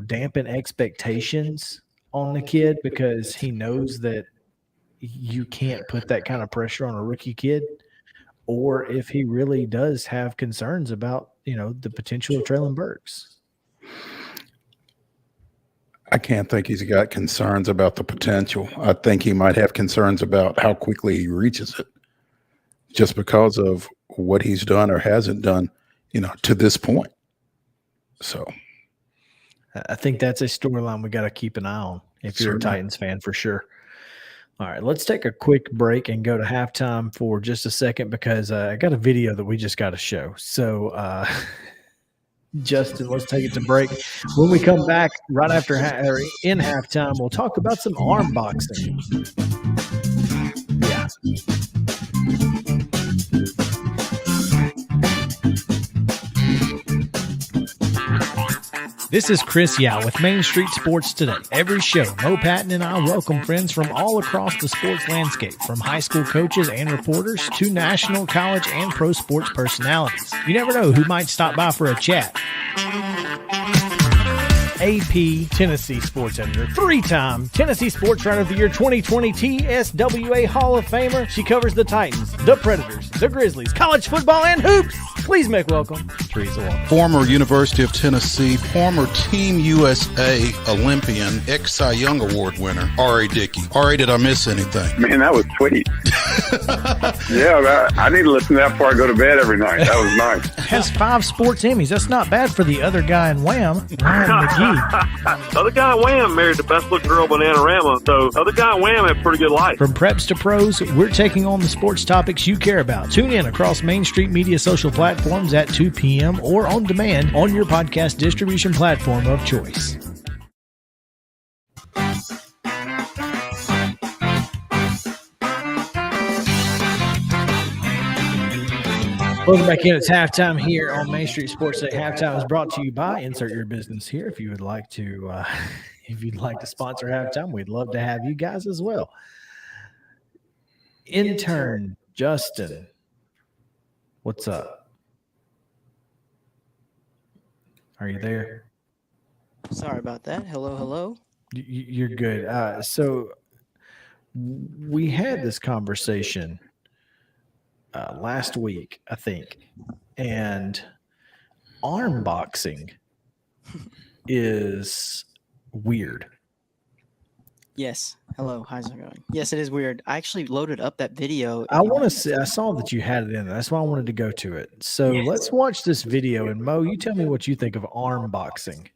dampen expectations on the kid because he knows that you can't put that kind of pressure on a rookie kid, or if he really does have concerns about, the potential of Treylon Burks. I can't think he's got concerns about the potential. I think he might have concerns about how quickly he reaches it just because of what he's done or hasn't done, to this point. So I think that's a storyline we got to keep an eye on if you're a Titans fan, for sure. All right, let's take a quick break and go to halftime for just a second because I got a video that we just got to show. So, Justin, let's take it to break. When we come back right after in halftime, we'll talk about some arm boxing. Yeah. This is Chris Yao with Main Street Sports Today. Every show, Mo Patton and I welcome friends from all across the sports landscape, from high school coaches and reporters to national, college, and pro sports personalities. You never know who might stop by for a chat. AP Tennessee sports editor, 3-time Tennessee Sports Writer of the Year 2020 TSWA Hall of Famer. She covers the Titans, the Predators, the Grizzlies, college football, and hoops. Please make welcome Teresa Walker. Former University of Tennessee, former Team USA Olympian, ex-Cy Young Award winner, R.A. Dickey. R.A., did I miss anything? Man, that was sweet. Yeah, I need to listen to that before I go to bed every night. That was nice. Has 5 sports Emmys. That's not bad for the other guy in Wham, Ryan McGee. The other guy in Wham married the best looking girl, Bananarama. So the other guy in Wham had a pretty good life. From preps to pros, we're taking on the sports topics you care about. Tune in across Main Street Media social platforms at 2 p.m. or on demand on your podcast distribution platform of choice. Welcome back in. It's halftime here on Main Street Sports Day. Halftime is brought to you by Insert Your Business here. If you would like to, sponsor halftime, we'd love to have you guys as well. Intern Justin, what's up? Are you there? Sorry about that. Hello. You're good. So we had this conversation last week, I think, and arm boxing is weird. Yes. Hello. How's it going? Yes, it is weird. I actually loaded up that video. I want to see. I saw that you had it in there. That's why I wanted to go to it. So let's watch this video. And Mo, you tell me what you think of arm boxing.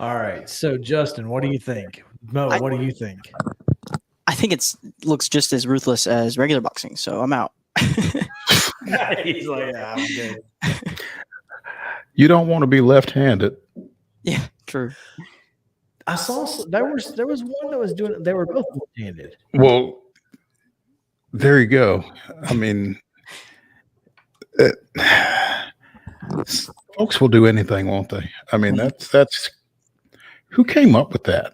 All right. So, Justin, what do you think? Mo, what do you think? I think it looks just as ruthless as regular boxing, so I'm out. He's like, yeah, I'm good. You don't want to be left-handed. Yeah, true. I saw there was one that was doing it. They were both left-handed. Well, there you go. I mean, folks will do anything, won't they? I mean, that's who came up with that?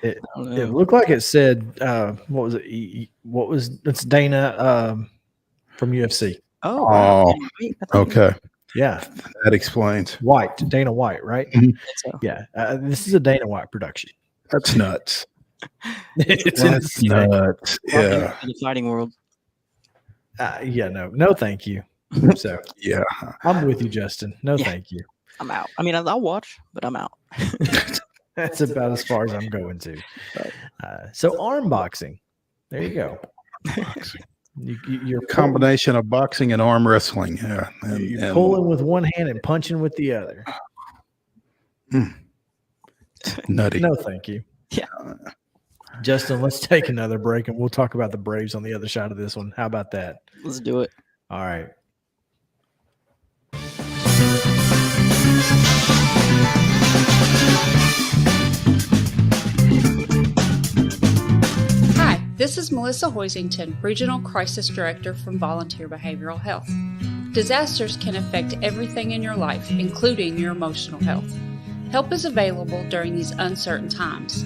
It looked like it said, what was it? It's Dana from UFC. Oh, wow. Okay. Yeah. That explains. Dana White, right? Mhm. So. Yeah. This is a Dana White production. That's nuts. It's nuts. Yeah. In the fighting world. No, thank you. So, yeah. I'm with you, Justin. No, thank you. I'm out. I mean, I'll watch, but I'm out. That's about as far as I'm going to. So arm boxing. There you go. You're combination of boxing and arm wrestling. Yeah. You're pulling with one hand and punching with the other. Nutty. No, thank you. Yeah. Justin, let's take another break and we'll talk about the Braves on the other side of this one. How about that? Let's do it. All right. Hi, this is Melissa Hoisington, Regional Crisis Director from Volunteer Behavioral Health. Disasters can affect everything in your life, including your emotional health. Help is available during these uncertain times.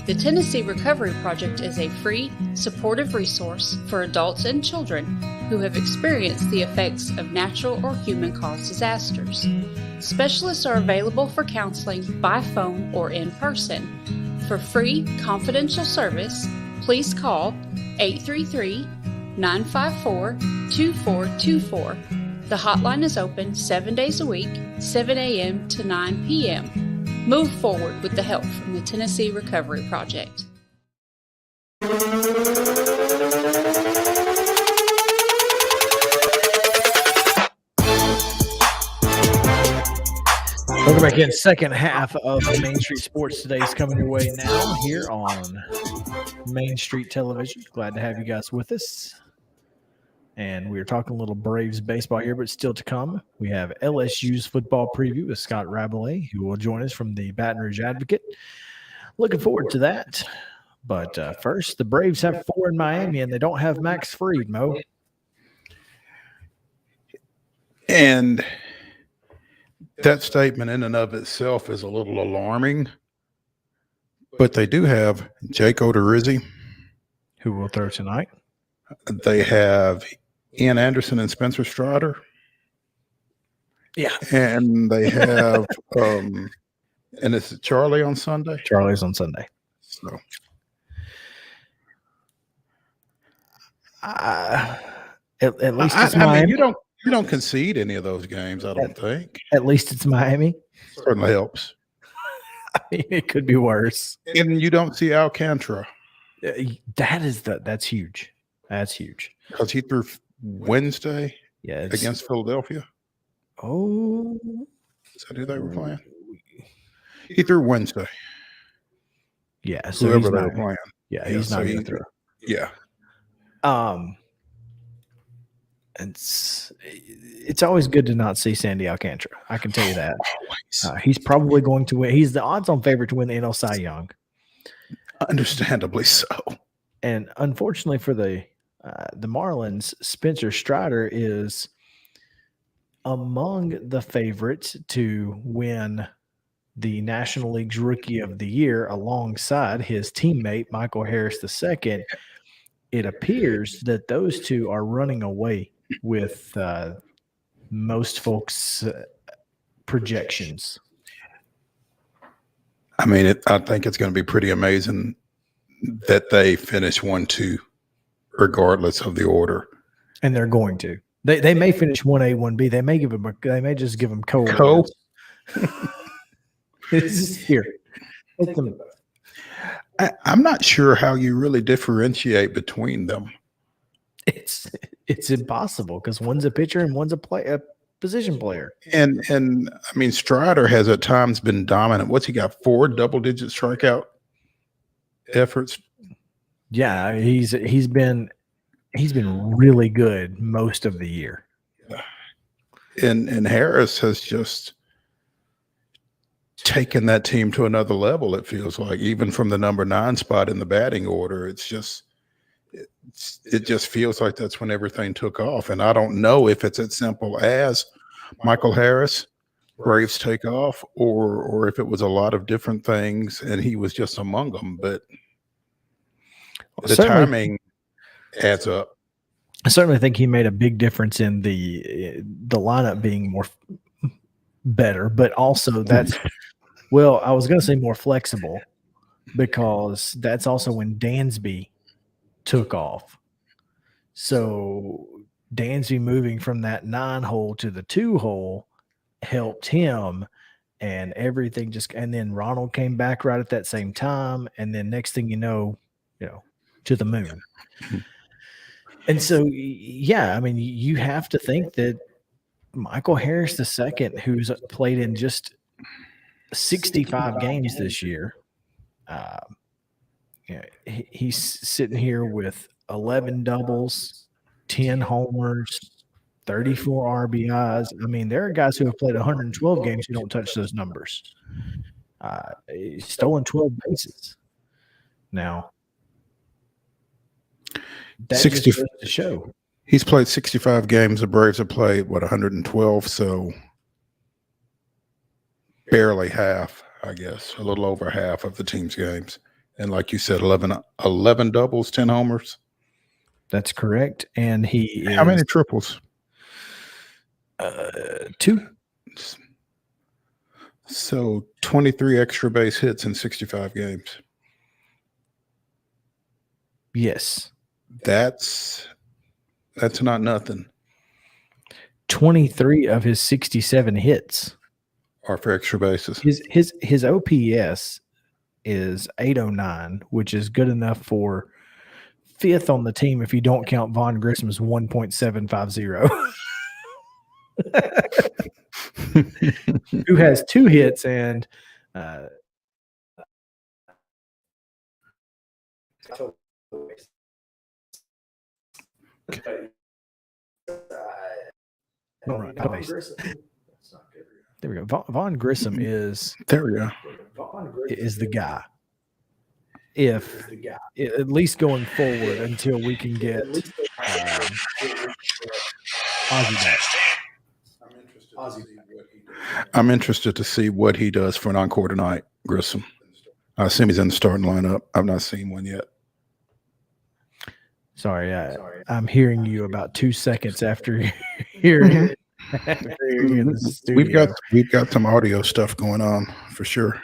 The Tennessee Recovery Project is a free, supportive resource for adults and children who have experienced the effects of natural or human-caused disasters. Specialists are available for counseling by phone or in person. For free, confidential service, please call 833-954-2424. The hotline is open 7 days a week, 7 a.m. to 9 p.m. Move forward with the help from the Tennessee Recovery Project. Welcome back in. Second half of Main Street Sports Today is coming your way now here on Main Street Television. Glad to have you guys with us. And we are talking a little Braves baseball here, but still to come, we have LSU's football preview with Scott Rabelais, who will join us from the Baton Rouge Advocate. Looking forward to that. But first, the Braves have 4 in Miami, and they don't have Max Fried, Mo. And that statement in and of itself is a little alarming. But they do have Jake Odorizzi, who will throw tonight. They have Ian Anderson and Spencer Strider. Yeah. And they have and it's Charlie on Sunday. Charlie's on Sunday. So at least it's Miami. I mean, you don't concede any of those games, I don't think. At least it's Miami. Certainly helps. I mean, it could be worse. And you don't see Alcantara. That's huge. That's huge. Because he threw Wednesday against Philadelphia. Oh. Is that who they were playing? He threw Wednesday. Yeah. So whoever they were playing. Yeah, he's not going to throw. Yeah. It's always good to not see Sandy Alcantara. I can tell you that. He's probably going to win. He's the odds-on favorite to win the NL Cy Young. Understandably so. And unfortunately for the Marlins, Spencer Strider is among the favorites to win the National League's Rookie of the Year alongside his teammate, Michael Harris II. It appears that those two are running away with most folks' projections. I mean, I think it's going to be pretty amazing that they finish 1-2 regardless of the order. And they're going to. They may finish 1A, 1B. They may just give them Co. Here. I'm not sure how you really differentiate between them. It's impossible because one's a pitcher and one's a position player. And I mean, Strider has at times been dominant. What's he got? 4 double-digit strikeout efforts. Yeah, he's been really good most of the year. And Harris has just taken that team to another level. It feels like, even from the number 9 spot in the batting order, it just feels like that's when everything took off. And I don't know if it's as simple as Michael Harris, Braves take off, or if it was a lot of different things and he was just among them. But the timing adds up. I certainly think he made a big difference in the lineup being more better, but also that's well, I was going to say more flexible, because that's also when Dansby took off. So Dansby moving from that 9 hole to the 2 hole helped him, and everything and then Ronald came back right at that same time, and then next thing you know, to the moon. And so, yeah, I mean, you have to think that Michael Harris II, who's played in just 65 games this year, he's sitting here with 11 doubles, 10 homers, 34 RBIs. I mean, there are guys who have played 112 games who don't touch those numbers. He's stolen 12 bases. Now, that 60 just goes to show. He's played 65 games. The Braves have played, 112? So barely half, I guess, a little over half of the team's games. And like you said, 11 doubles, 10 homers. That's correct. And how many triples? 2. So 23 extra base hits in 65 games. Yes. That's not nothing. 23 of his 67 hits are for extra bases. His OPS is 809, which is good enough for 5th on the team if you don't count Vaughn Grissom's 1.750. who has 2 hits and there we go. Vaughn Grissom is the guy. If at least going forward until we can get Ozzy back. I'm interested to see what he does for an encore tonight, Grissom. I assume he's in the starting lineup. I've not seen one yet. Sorry, I'm hearing you about 2 seconds after hearing in the studio. We've got some audio stuff going on for sure.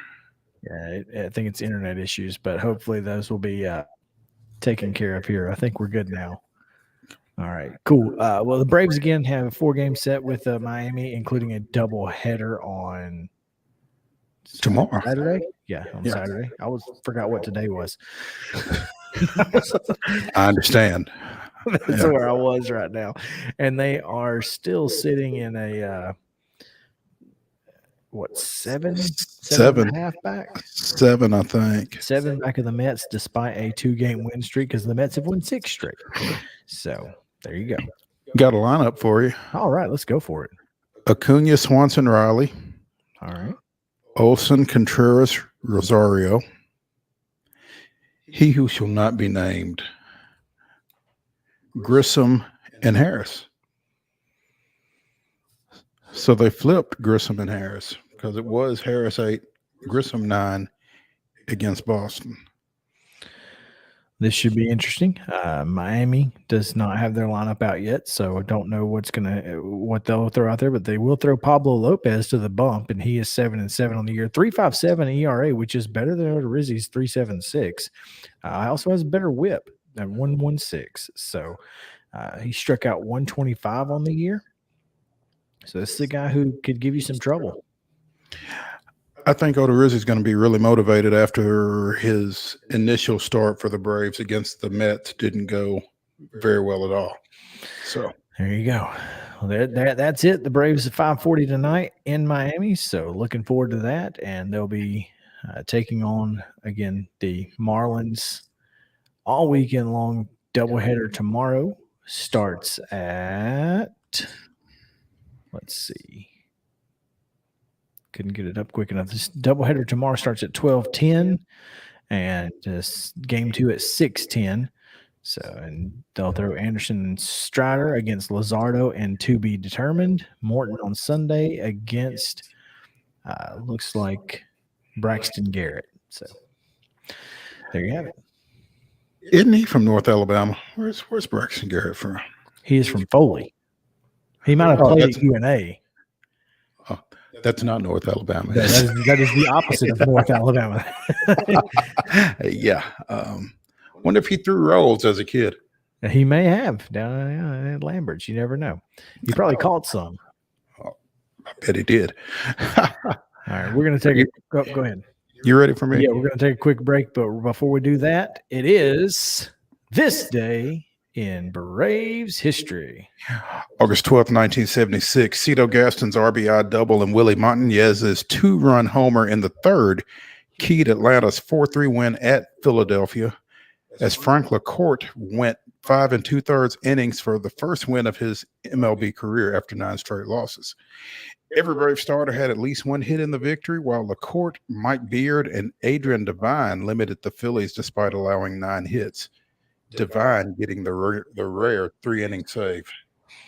Yeah, I think it's internet issues, but hopefully those will be taken care of here. I think we're good now. All right, cool. Well, the Braves again have a 4-game set with Miami, including a double header on tomorrow. Saturday? Yeah, on Saturday. I forgot what today was. I understand. That's where I was right now. And they are still sitting in a seven and a half back? 7, I think. 7 back of the Mets, despite a 2-game win streak, because the Mets have won 6 straight. So there you go. Got a lineup for you. All right, let's go for it. Acuna, Swanson, Riley. All right. Olson, Contreras, Rosario. He who shall not be named. Grissom and Harris. So they flipped Grissom and Harris because it was Harris 8, Grissom 9 against Boston. This should be interesting. Miami does not have their lineup out yet, so I don't know what they'll throw out there, but they will throw Pablo Lopez to the bump, and he is 7-7 on the year, 3.57 ERA, which is better than Odorizzi's 3.76. Also has a better WHIP at 1.16. So he struck out 125 on the year. So this is a guy who could give you some trouble. I think Odorizzi is going to be really motivated after his initial start for the Braves against the Mets didn't go very well at all. So there you go. Well, that's it. The Braves at 5:40 tonight in Miami. So looking forward to that, and they'll be taking on again the Marlins all weekend long. Doubleheader tomorrow starts at. Let's see. Couldn't get it up quick enough. This doubleheader tomorrow starts at 12:10, and game 2 at 6:10. So, and they'll throw Anderson and Strider against Luzardo and to be determined. Morton on Sunday against looks like Braxton Garrett. So there you have it. Isn't he from North Alabama? Where's Braxton Garrett from? He is from Foley. He might have played at UNA. That's not North Alabama. That is the opposite of North Alabama. Yeah. Wonder if he threw rolls as a kid. He may have down at Lambert's. You never know. He probably caught some. Oh, I bet he did. All right, we're going to take go ahead. You ready for me? Yeah, we're going to take a quick break. But before we do that, it is this day in Braves history. August 12th, 1976, Cito Gaston's RBI double and Willie Montañez's 2-run homer in the third keyed Atlanta's 4-3 win at Philadelphia as Frank LaCourte went 5 2/3 innings for the first win of his MLB career after 9 straight losses. Every Brave starter had at least one hit in the victory, while LaCourte, Mike Beard, and Adrian Devine limited the Phillies despite allowing 9 hits. Devine getting the rare 3-inning save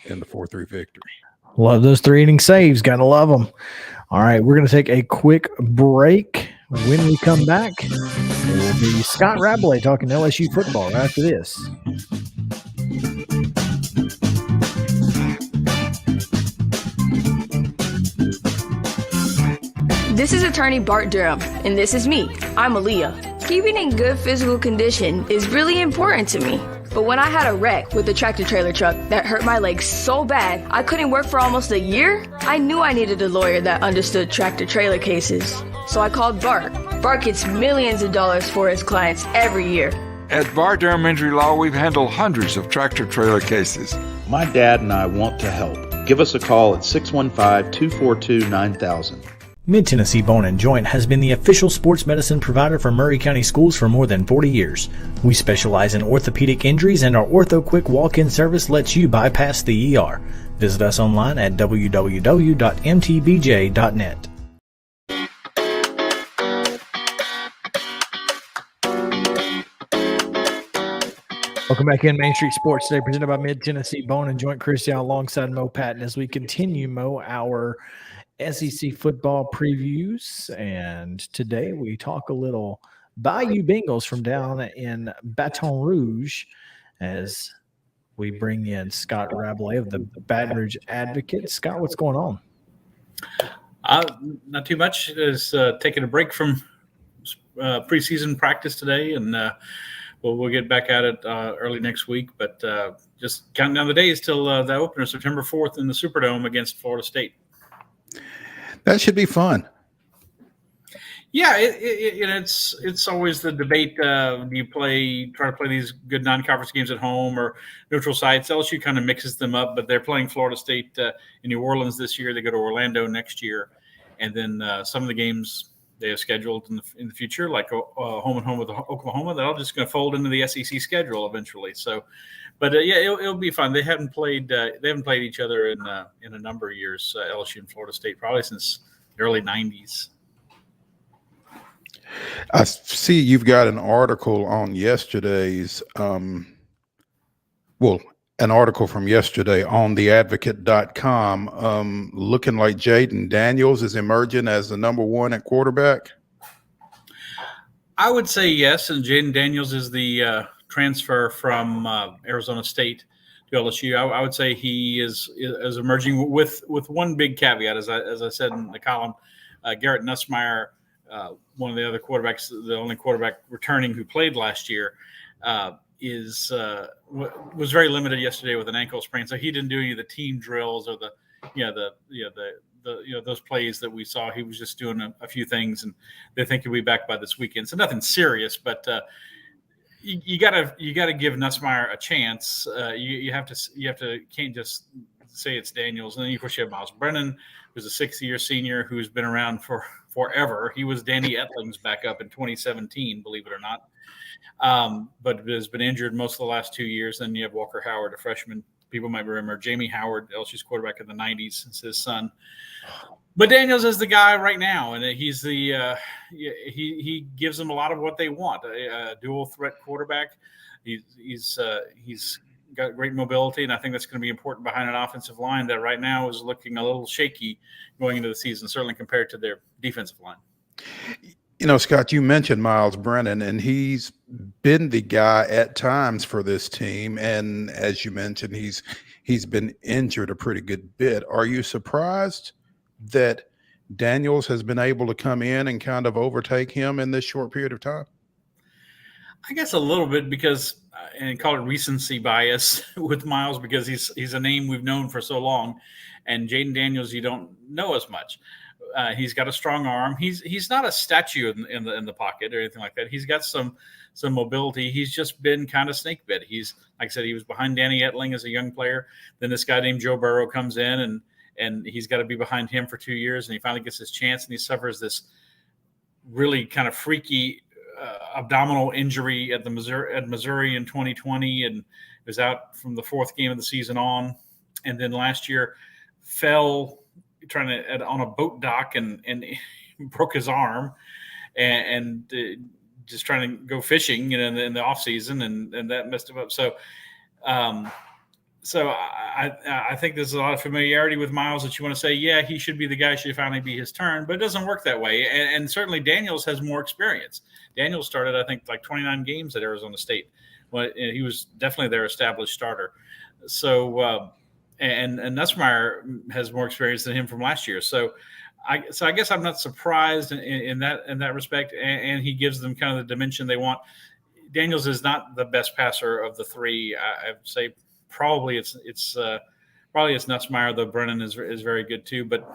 in the 4-3 victory. Love those 3-inning saves. Gotta love them. All right, we're going to take a quick break. When we come back, it will be Scott Rabelais talking LSU football right after this. This is attorney Bart Durham, and this is me. I'm Aaliyah. Keeping in good physical condition is really important to me. But when I had a wreck with a tractor-trailer truck that hurt my legs so bad I couldn't work for almost a year, I knew I needed a lawyer that understood tractor-trailer cases. So I called Bart. Bart gets millions of dollars for his clients every year. At Bart Durham Injury Law, we've handled hundreds of tractor-trailer cases. My dad and I want to help. Give us a call at 615-242-9000. Mid-Tennessee Bone and Joint has been the official sports medicine provider for Maury County Schools for more than 40 years. We specialize in orthopedic injuries, and our Ortho Quick walk-in service lets you bypass the ER. Visit us online at www.mtbj.net. Welcome back in Main Street Sports today, presented by Mid-Tennessee Bone and Joint. Chris Yow alongside Mo Patton as we continue, Mo, our SEC football previews. And today we talk a little Bayou Bengals from down in Baton Rouge as we bring in Scott Rabelais of the Baton Rouge Advocate. Scott, what's going on? Not too much. Is taking a break from preseason practice today, and we'll get back at it early next week. But just counting down the days till the opener, September 4th in the Superdome against Florida State. That should be fun. Yeah, it's always the debate. Do you try to play these good non-conference games at home or neutral sites? LSU kind of mixes them up, but they're playing Florida State in New Orleans this year. They go to Orlando next year, and then some of the games they have scheduled in the future, like home and home with Oklahoma, they're all just going to fold into the SEC schedule eventually. So, but yeah, it'll be fun. They haven't played each other in a number of years. LSU and Florida State, probably since the early '90s. I see you've got an article on yesterday's, an article from yesterday on theadvocate.com, looking like Jaden Daniels is emerging as the number one at quarterback. I would say yes, and Jaden Daniels is the transfer from Arizona State to LSU. I would say he is emerging with one big caveat, as I said in the column. Garrett Nussmeier, one of the other quarterbacks, the only quarterback returning who played last year, was very limited yesterday with an ankle sprain. So he didn't do any of the team drills or those plays that we saw. He was just doing a few things, and they think he'll be back by this weekend. So nothing serious, but you gotta give Nussmeier a chance. You can't just say it's Daniels. And then of course you have Miles Brennan, who's a 6th-year senior who's been around for forever. He was Danny Ettling's backup in 2017, believe it or not, but has been injured most of the last 2 years. Then you have Walker Howard, a freshman. People might remember Jamie Howard, LSU's quarterback in the 90s. It's his son. But Daniels is the guy right now, and he's he gives them a lot of what they want. A dual threat quarterback. He's got great mobility, and I think that's going to be important behind an offensive line that right now is looking a little shaky going into the season, certainly compared to their defensive line. You know, Scott, you mentioned Miles Brennan, and he's been the guy at times for this team. And as you mentioned, he's been injured a pretty good bit. Are you surprised that Daniels has been able to come in and kind of overtake him in this short period of time? I guess a little bit because, and call it recency bias with Miles, because he's a name we've known for so long, and Jaden Daniels you don't know as much. He's got a strong arm. He's not a statue in the pocket or anything like that. He's got some mobility. He's just been kind of snake bit. He's, like I said, he was behind Danny Etling as a young player. Then this guy named Joe Burrow comes in, and he's got to be behind him for 2 years, and he finally gets his chance, and he suffers this really kind of freaky abdominal injury at Missouri in 2020, and was out from the 4th game of the season on. And then last year fell on a boat dock and broke his arm, and just trying to go fishing, in the off season, and that messed him up. So I think there's a lot of familiarity with Miles that you want to say, yeah, he should be the guy, should finally be his turn, but it doesn't work that way. And certainly Daniels has more experience. Daniels started, I think, like 29 games at Arizona State. Well, he was definitely their established starter. So, and Nussmeier has more experience than him from last year. So I guess I'm not surprised in that respect. And he gives them kind of the dimension they want. Daniels is not the best passer of the three. I'd say probably it's Nussmeier, though Brennan is very good too. But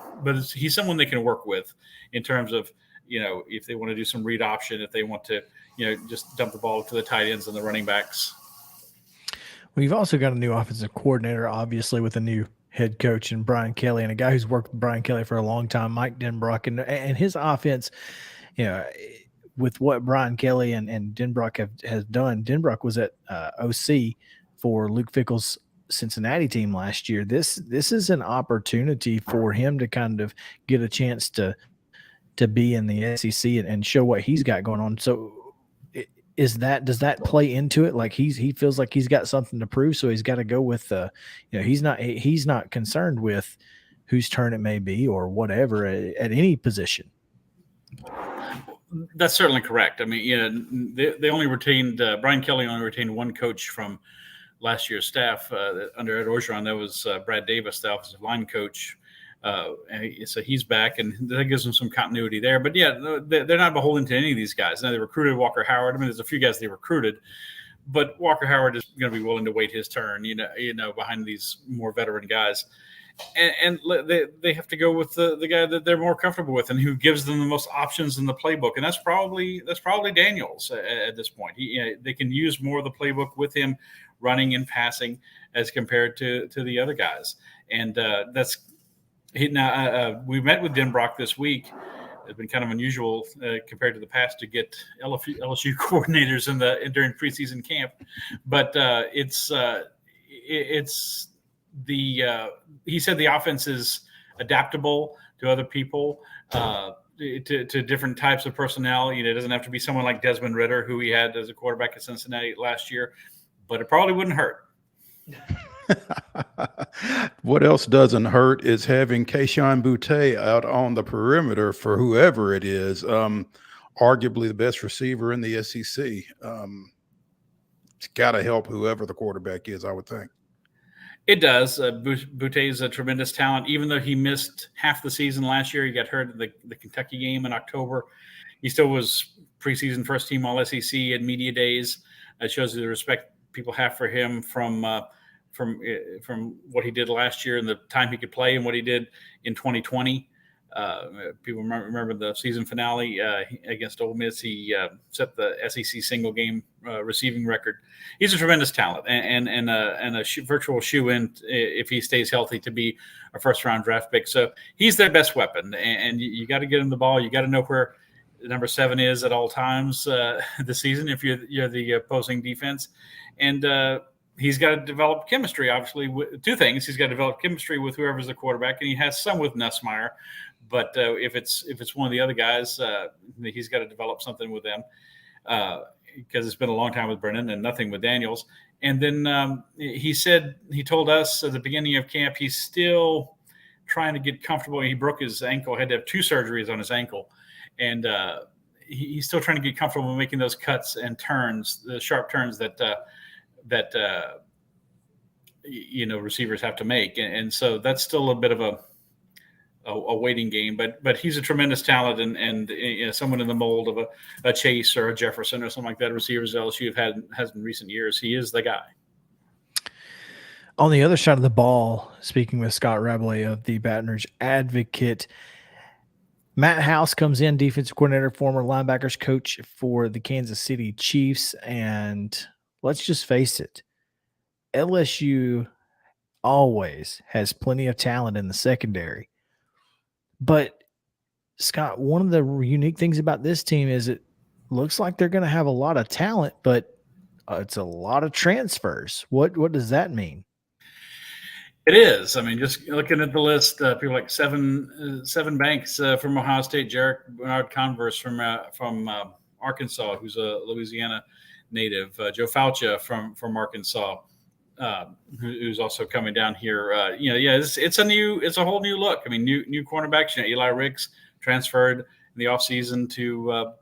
he's someone they can work with in terms of, if they want to do some read option, if they want to, just dump the ball to the tight ends and the running backs. Well, you've also got a new offensive coordinator, obviously, with a new head coach and Brian Kelly, and a guy who's worked with Brian Kelly for a long time, Mike Denbrock, and his offense, you know, with what Brian Kelly and Denbrock has done. Denbrock was at OC for Luke Fickell's Cincinnati team last year. This is an opportunity for him to kind of get a chance to be in the SEC and show what he's got going on. So does that play into it? Like he feels like he's got something to prove, so he's got to go with he's not concerned with whose turn it may be or whatever at any position. That's certainly correct. I mean, they only retained Brian Kelly only retained one coach from last year's staff under Ed Orgeron. That was Brad Davis, the offensive line coach. So he's back, and that gives them some continuity there. But yeah, they're not beholden to any of these guys. Now they recruited Walker Howard. I mean, there's a few guys they recruited, but Walker Howard is going to be willing to wait his turn, behind these more veteran guys. And they have to go with the guy that they're more comfortable with and who gives them the most options in the playbook. And that's probably Daniels at this point. They can use more of the playbook with him running and passing as compared to the other guys. And we met with Denbrock this week. It's been kind of unusual compared to the past to get LSU coordinators during preseason camp, but he said the offense is adaptable to other people, to different types of personnel. It doesn't have to be someone like Desmond Ridder, who he had as a quarterback at Cincinnati last year, but it probably wouldn't hurt. What else doesn't hurt is having Kayshon Boutte out on the perimeter for whoever it is, arguably the best receiver in the SEC. It's got to help whoever the quarterback is, I would think. It does. Boutte is a tremendous talent. Even though he missed half the season last year, he got hurt at the Kentucky game in October. He still was preseason first team All SEC at media days. It shows you the respect people have for him from what he did last year and the time he could play and what he did in 2020. People remember the season finale against Ole Miss. He set the SEC single game receiving record. He's a tremendous talent and a virtual shoe-in if he stays healthy to be a first-round draft pick. So he's their best weapon, and you got to get him the ball. You got to know where number 7 is at all times this season if you're the opposing defense. And he's got to develop chemistry, obviously, with two things. He's got to develop chemistry with whoever's the quarterback, and he has some with Nussmeier. But if it's one of the other guys, he's got to develop something with them because it's been a long time with Brennan and nothing with Daniels. And then he told us at the beginning of camp he's still trying to get comfortable. He broke his ankle, had to have 2 surgeries on his ankle. And he's still trying to get comfortable making those cuts and turns, the sharp turns that receivers have to make. And so that's still a bit of a waiting game, but he's a tremendous talent and someone in the mold of a Chase or a Jefferson or something like that. Receivers LSU has in recent years. He is the guy. On the other side of the ball, speaking with Scott Rabelais of the Baton Rouge Advocate, Matt House comes in, defensive coordinator, former linebackers coach for the Kansas City Chiefs. And let's just face it, LSU always has plenty of talent in the secondary. But, Scott, one of the unique things about this team is it looks like they're going to have a lot of talent, but it's a lot of transfers. What does that mean? It is. I mean, just looking at the list, people like Seven Banks from Ohio State, Jarek Bernard Converse from Arkansas, who's a Louisiana native, Joe Faucia from Arkansas, who's also coming down here. It's a whole new look. I mean, new cornerbacks. Eli Ricks transferred in the offseason to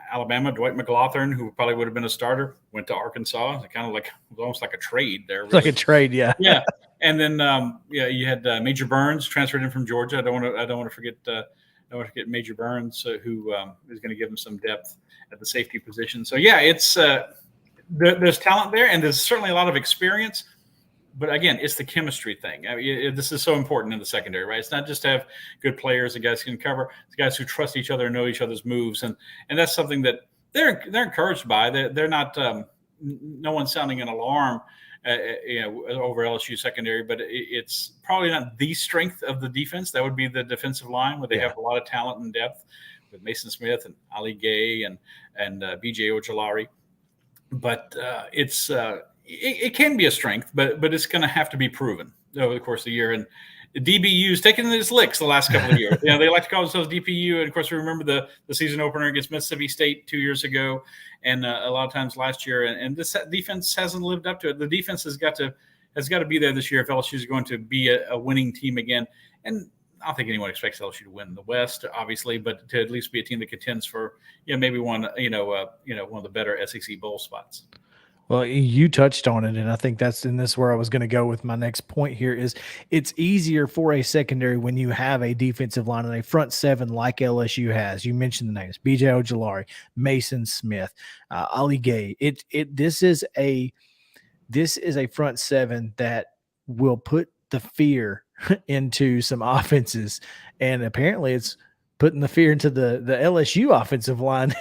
Alabama. Dwight McLaughlin, who probably would have been a starter, went to Arkansas. It kind of like almost like a trade there. Really. Like a trade, yeah. Yeah, and then you had Major Burns transferred in from Georgia. I don't want to forget Major Burns, who is going to give him some depth at the safety position. So yeah, it's there's talent there, and there's certainly a lot of experience. But again, it's the chemistry thing. I mean, this is so important in the secondary, right? It's not just to have good players and guys can cover. It's guys who trust each other and know each other's moves, and that's something that they're encouraged by. They're not. No one's sounding an alarm over LSU secondary, but it's probably not the strength of the defense. That would be the defensive line, where they have a lot of talent and depth with Mason Smith and Ali Gay and BJ Ojolari. But it can be a strength, but it's going to have to be proven over the course of the year. And DBU's taken its licks the last couple of years. They like to call themselves DPU. And of course, we remember the season opener against Mississippi State 2 years ago, and a lot of times last year. And this defense hasn't lived up to it. The defense has got to be there this year if LSU is going to be a winning team again. And I don't think anyone expects LSU to win the West, obviously, but to at least be a team that contends for maybe one of the better SEC bowl spots. Well, you touched on it, and I think this is where I was going to go with my next point here is it's easier for a secondary when you have a defensive line and a front seven like LSU has. You mentioned the names, BJ Ojolari, Mason Smith, Ali Gay. This is a front seven that will put the fear into some offenses, and apparently it's putting the fear into the LSU offensive line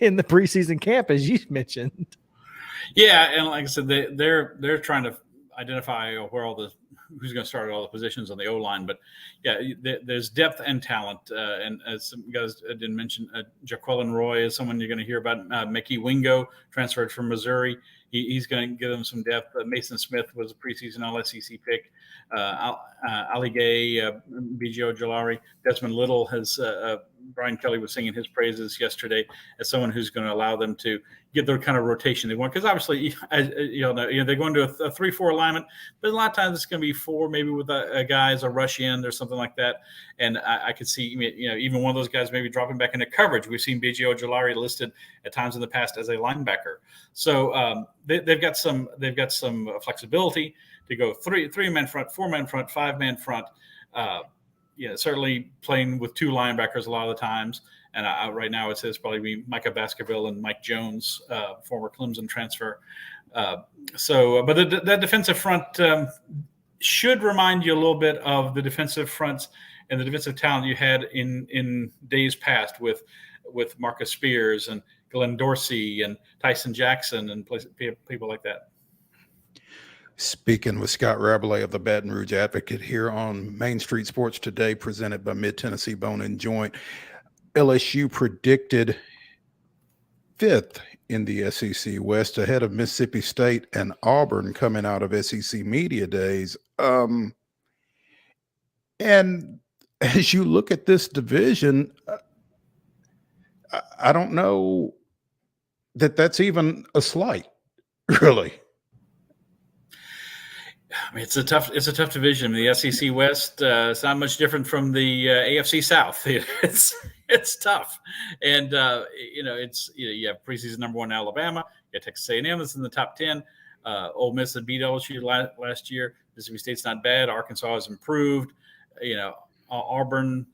in the preseason camp, as you mentioned. Yeah, and like I said, they're trying to identify who's going to start at all the positions on the O line. But yeah, there's depth and talent. And as some guys didn't mention, Jaquelin Roy is someone you're going to hear about. Mickey Wingo transferred from Missouri. He's going to give them some depth. Mason Smith was a preseason All-SEC pick. Ali Gay, BJ Ojolari, Desmond Little has. Brian Kelly was singing his praises yesterday as someone who's going to allow them to get their kind of rotation they want. Because obviously, they're going to a 3-4 alignment, but a lot of times it's going to be 4, maybe with a guy as a rush end or something like that. And I could see, even one of those guys maybe dropping back into coverage. We've seen BJ Ojolari listed at times in the past as a linebacker. So they've got some flexibility to go 3-man front, 4-man front, 5-man front. Certainly playing with 2 linebackers a lot of the times. And right now it says probably be Micah Baskerville and Mike Jones, former Clemson transfer. But the defensive front should remind you a little bit of the defensive fronts and the defensive talent you had in days past with Marcus Spears and Glenn Dorsey and Tyson Jackson and people like that. Speaking with Scott Rabelais of the Baton Rouge Advocate here on Main Street Sports Today, presented by Mid-Tennessee Bone and Joint. LSU predicted 5th in the SEC West ahead of Mississippi State and Auburn coming out of SEC Media Days. And as you look at this division, I don't know that that's even a slight, really. I mean, it's a tough division. The SEC West, it's not much different from the AFC South. It's tough, and you have preseason number 1 Alabama. You have Texas A&M that's in the top 10. Ole Miss that beat LSU last year. Mississippi State's not bad. Arkansas has improved. Auburn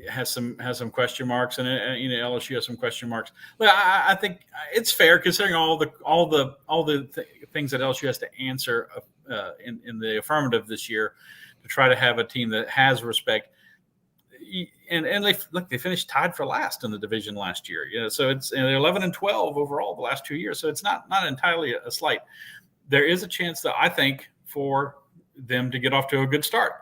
has some question marks, and LSU has some question marks. But I think it's fair considering all the things that LSU has to answer in the affirmative this year to try to have a team that has respect. And they finished tied for last in the division last year. So it's they're 11-12 overall the last 2 years. So it's not entirely a slight. There is a chance that I think for them to get off to a good start.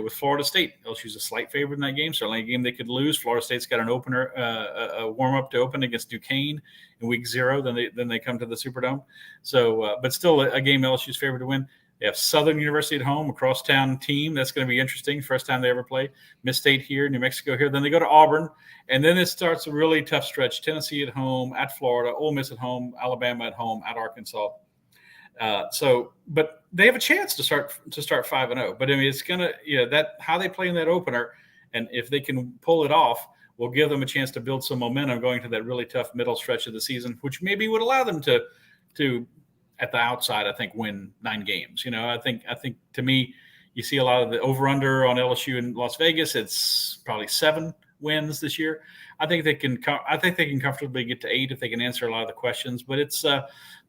With Florida State, LSU's a slight favorite in that game. Certainly a game they could lose. Florida State's got an opener, a warm-up to open against Duquesne in week 0. Then they come to the Superdome. So, but still a game LSU's favored to win. They have Southern University at home, a crosstown team. That's going to be interesting. First time they ever play. Miss State here, New Mexico here. Then they go to Auburn. And then it starts a really tough stretch. Tennessee at home, at Florida, Ole Miss at home, Alabama at home, at Arkansas. But they have a chance to start 5-0. But I mean, it's gonna that how they play in that opener, and if they can pull it off, will give them a chance to build some momentum going to that really tough middle stretch of the season, which maybe would allow them to at the outside, I think, win 9 games. I think to me, you see a lot of the over/under on LSU in Las Vegas. It's probably 7 wins this year. I think they can comfortably get to 8 if they can answer a lot of the questions. But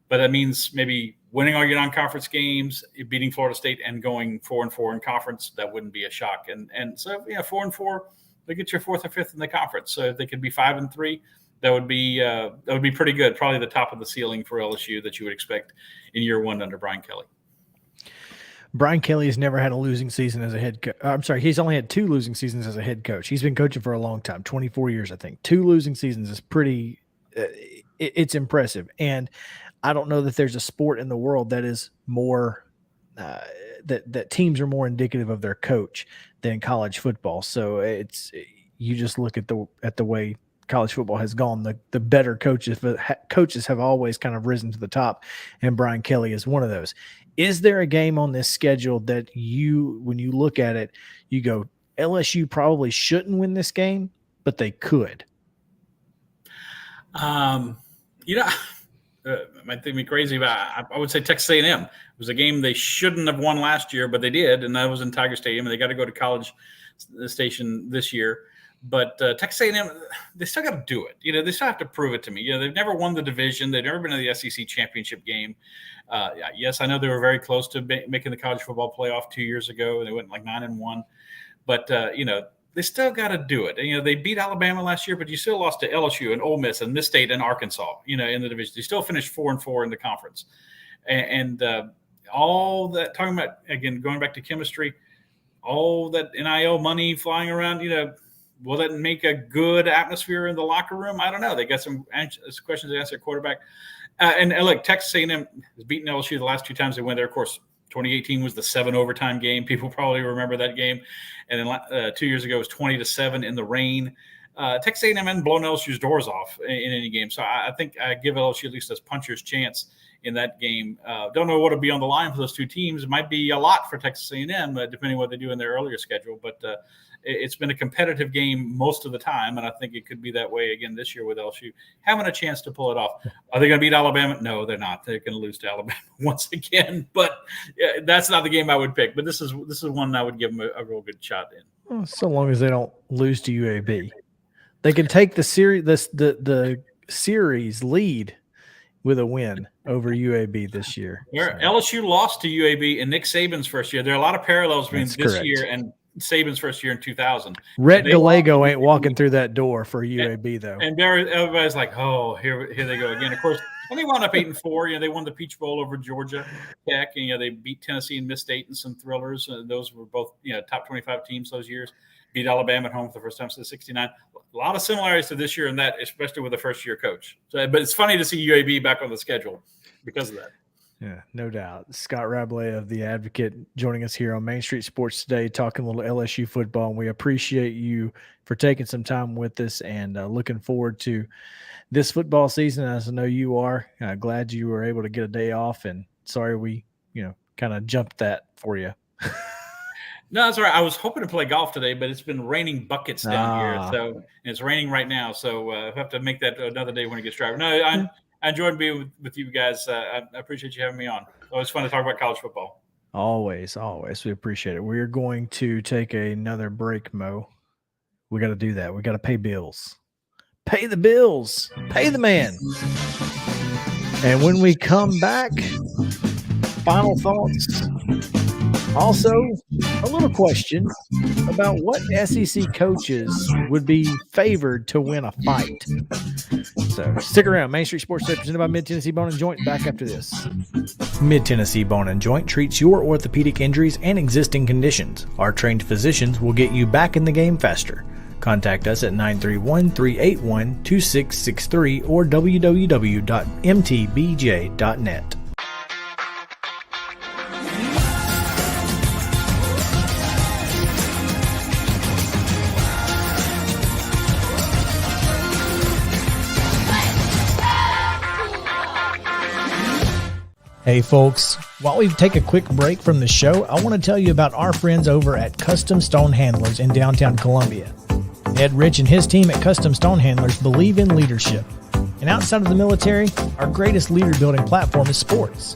but that means maybe winning all your non-conference games, beating Florida State, and going 4-4 in conference. That wouldn't be a shock. And so 4-4, they get your 4th or 5th in the conference. So if they could be 5-3, that would be pretty good. Probably the top of the ceiling for LSU that you would expect in year 1 under Brian Kelly. Brian Kelly has never had a losing season as a head coach. I'm sorry, he's only had 2 losing seasons as a head coach. He's been coaching for a long time, 24 years, I think. 2 losing seasons is pretty it's impressive. And I don't know that there's a sport in the world that is more that teams are more indicative of their coach than college football. So you just look at the way college football has gone. The better coaches have always kind of risen to the top, and Brian Kelly is one of those. Is there a game on this schedule that when you look at it, you go, LSU probably shouldn't win this game, but they could? Might think me crazy, but I would say Texas A&M. It was a game they shouldn't have won last year, but they did, and that was in Tiger Stadium, and they got to go to College Station this year. But Texas A&M, they still got to do it. They still have to prove it to me. They've never won the division. They've never been in the SEC championship game. Yes, I know they were very close to making the college football playoff 2 years ago. They went like 9-1. But, they still got to do it. They beat Alabama last year, but you still lost to LSU and Ole Miss and Miss State and Arkansas, in the division. You still finished 4-4 in the conference. And all that, talking about, again, going back to chemistry, all that NIL money flying around, will that make a good atmosphere in the locker room? I don't know. They got some questions to answer at quarterback. And look, Texas A&M has beaten LSU the last 2 times they went there. Of course, 2018 was the 7 overtime game. People probably remember that game. And then 2 years ago, it was 20-7 in the rain. Texas A&M hadn't blown LSU's doors off in any game. So I think I give LSU at least a puncher's chance in that game. Don't know what will be on the line for those 2 teams. It might be a lot for Texas A&M, depending on what they do in their earlier schedule. But it's been a competitive game most of the time, and I think it could be that way again this year with LSU having a chance to pull it off. Are they going to beat Alabama? No, they're not. They're going to lose to Alabama once again. But that's not the game I would pick. But this is one I would give them a real good shot in. Well, so long as they don't lose to UAB, they can take the series lead with a win over UAB this year. LSU lost to UAB in Nick Saban's first year. There are a lot of parallels between this year and Saban's first year in 2000. Rhett Gallego ain't walking through that door for UAB though. And everybody's like, oh, here they go again. Of course, and they wound up 8-4. They won the Peach Bowl over Georgia Tech. And, they beat Tennessee and Miss State in some thrillers. Those were both top 25 teams those years. Beat Alabama at home for the first time since '69. A lot of similarities to this year and that, especially with the first-year coach. So, but it's funny to see UAB back on the schedule because of that. Yeah, no doubt. Scott Rabelais of The Advocate joining us here on Main Street Sports today, talking a little LSU football. And we appreciate you for taking some time with us and looking forward to this football season. As I know you are, glad you were able to get a day off. And sorry we, kind of jumped that for you. No, that's all right. I was hoping to play golf today, but it's been raining buckets down here. So and it's raining right now. So I have to make that another day when it gets dry. No, I enjoyed being with you guys. I appreciate you having me on. Always fun to talk about college football. Always. We appreciate it. We're going to take another break, Mo. We got to do that. We got to pay bills. Pay the bills. Pay the man. And when we come back, final thoughts. Also, a little question about what SEC coaches would be favored to win a fight. So stick around. Main Street Sports Today presented by Mid-Tennessee Bone & Joint. Back after this. Mid-Tennessee Bone & Joint treats your orthopedic injuries and existing conditions. Our trained physicians will get you back in the game faster. Contact us at 931-381-2663 or www.mtbj.net. Hey folks, while we take a quick break from the show, I want to tell you about our friends over at Custom Stone Handlers in downtown Columbia. Ed Rich and his team at Custom Stone Handlers believe in leadership. And outside of the military, our greatest leader building platform is sports.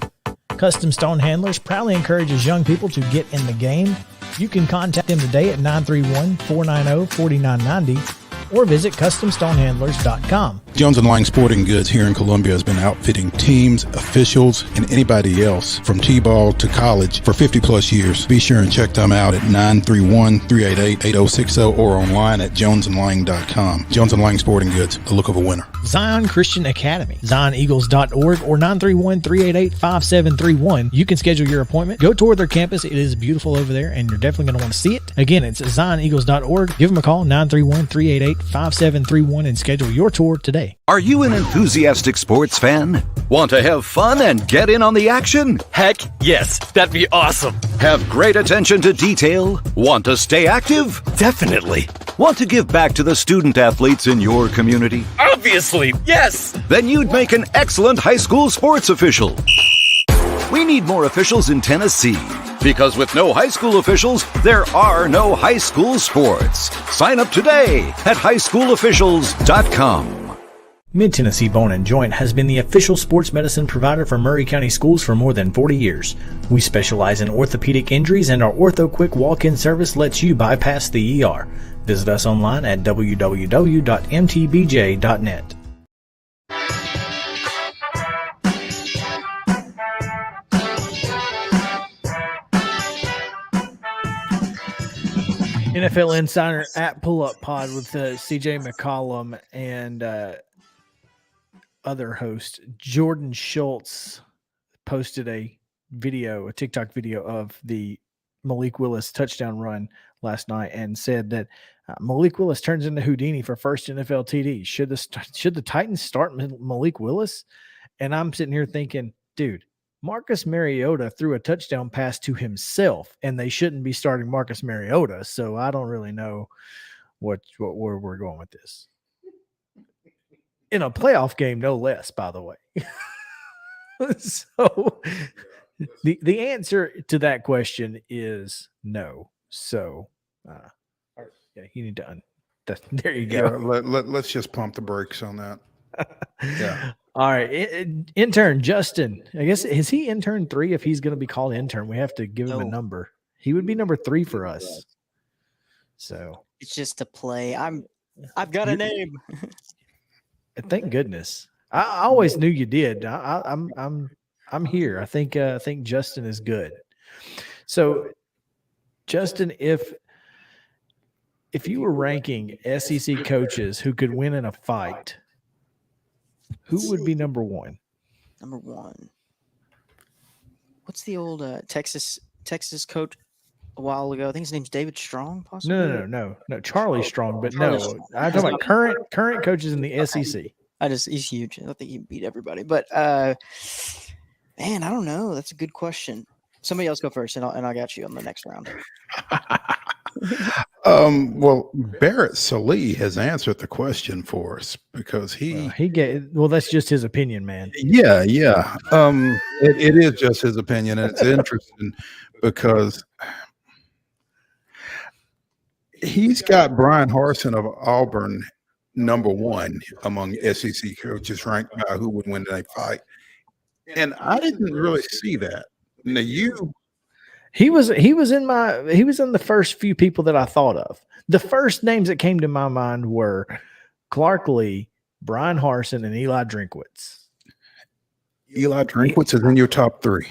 Custom Stone Handlers proudly encourages young people to get in the game. You can contact them today at 931-490-4990 or visit CustomStonehandlers.com. Jones & Lang Sporting Goods here in Columbia has been outfitting teams, officials, and anybody else from T-ball to college for 50-plus years. Be sure and check them out at 931-388-8060 or online at jonesandlang.com. Jones & Lang Sporting Goods, the look of a winner. Zion Christian Academy, zioneagles.org or 931-388-5731. You can schedule your appointment. Go tour their campus. It is beautiful over there, and you're definitely going to want to see it. Again, it's zioneagles.org. Give them a call, 931-388-5731, and schedule your tour today. Are you an enthusiastic sports fan? Want to have fun and get in on the action? Heck yes, that'd be awesome. Have great attention to detail? Want to stay active? Definitely. Want to give back to the student athletes in your community? Obviously, yes. Then you'd make an excellent high school sports official. We need more officials in Tennessee, because with no high school officials, there are no high school sports. Sign up today at highschoolofficials.com. Mid-Tennessee Bone & Joint has been the official sports medicine provider for Murray County Schools for more than 40 years. We specialize in orthopedic injuries, and our Ortho Quick walk-in service lets you bypass the ER. Visit us online at www.mtbj.net. NFL Insider at Pull Up Pod with CJ McCollum and other host Jordan Schultz posted a TikTok video of the Malik Willis touchdown run last night and said that Malik Willis turns into Houdini for first NFL TD. Should the Titans start Malik Willis? And I'm sitting here thinking, dude, Marcus Mariota threw a touchdown pass to himself, and they shouldn't be starting Marcus Mariota. So I don't really know where we're going with this. In a playoff game, no less, by the way. So the answer to that question is no. So you need to there you go. Yeah, let's just pump the brakes on that. Yeah. All right. Intern Justin, I guess, is he intern 3? If he's going to be called intern, we have to give him a number. He would be number 3 for us. So it's just a play. I've got a name. Thank goodness. I always knew you did. I'm here. I think Justin is good. So Justin, if you were ranking SEC coaches who could win in a fight, who would be number 1? Number 1. What's the old Texas coach a while ago? I think his name's David Strong, possibly. No. Charlie Strong, but no. I'm talking about current coaches in the SEC. He's huge. I think he beat everybody. But man, I don't know. That's a good question. Somebody else go first, and I got you on the next round. Well, Barrett Sallee has answered the question for us because that's just his opinion, man. Yeah. It is just his opinion, and it's interesting because he's got Brian Harsin of Auburn number 1 among SEC coaches ranked by who would win in a fight, and I didn't really see that. Now He was in the first few people that I thought of. The first names that came to my mind were Clark Lee, Brian Harsin, and Eli Drinkwitz. Eli Drinkwitz is in your top 3.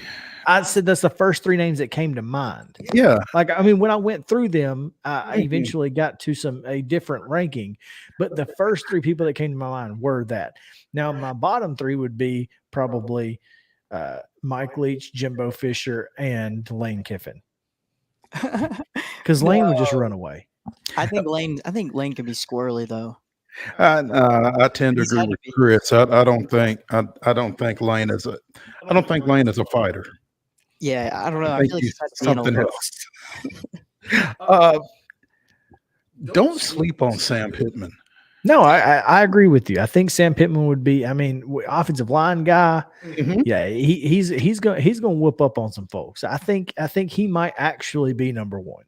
I said that's the first 3 names that came to mind. Yeah. When I went through them, I eventually got to a different ranking, but the first 3 people that came to my mind were that. Now, my bottom 3 would be probably Mike Leach, Jimbo Fisher, and Lane Kiffin. Because Lane would just run away. I think Lane can be squirrely though. I tend to agree with Chris. I don't think Lane is a fighter. Yeah, I don't know. I feel like he's something else. Don't sleep on Sam Pittman. No, I agree with you. I think Sam Pittman would be. Offensive line guy. Mm-hmm. Yeah, he's going to whoop up on some folks. I think he might actually be number 1.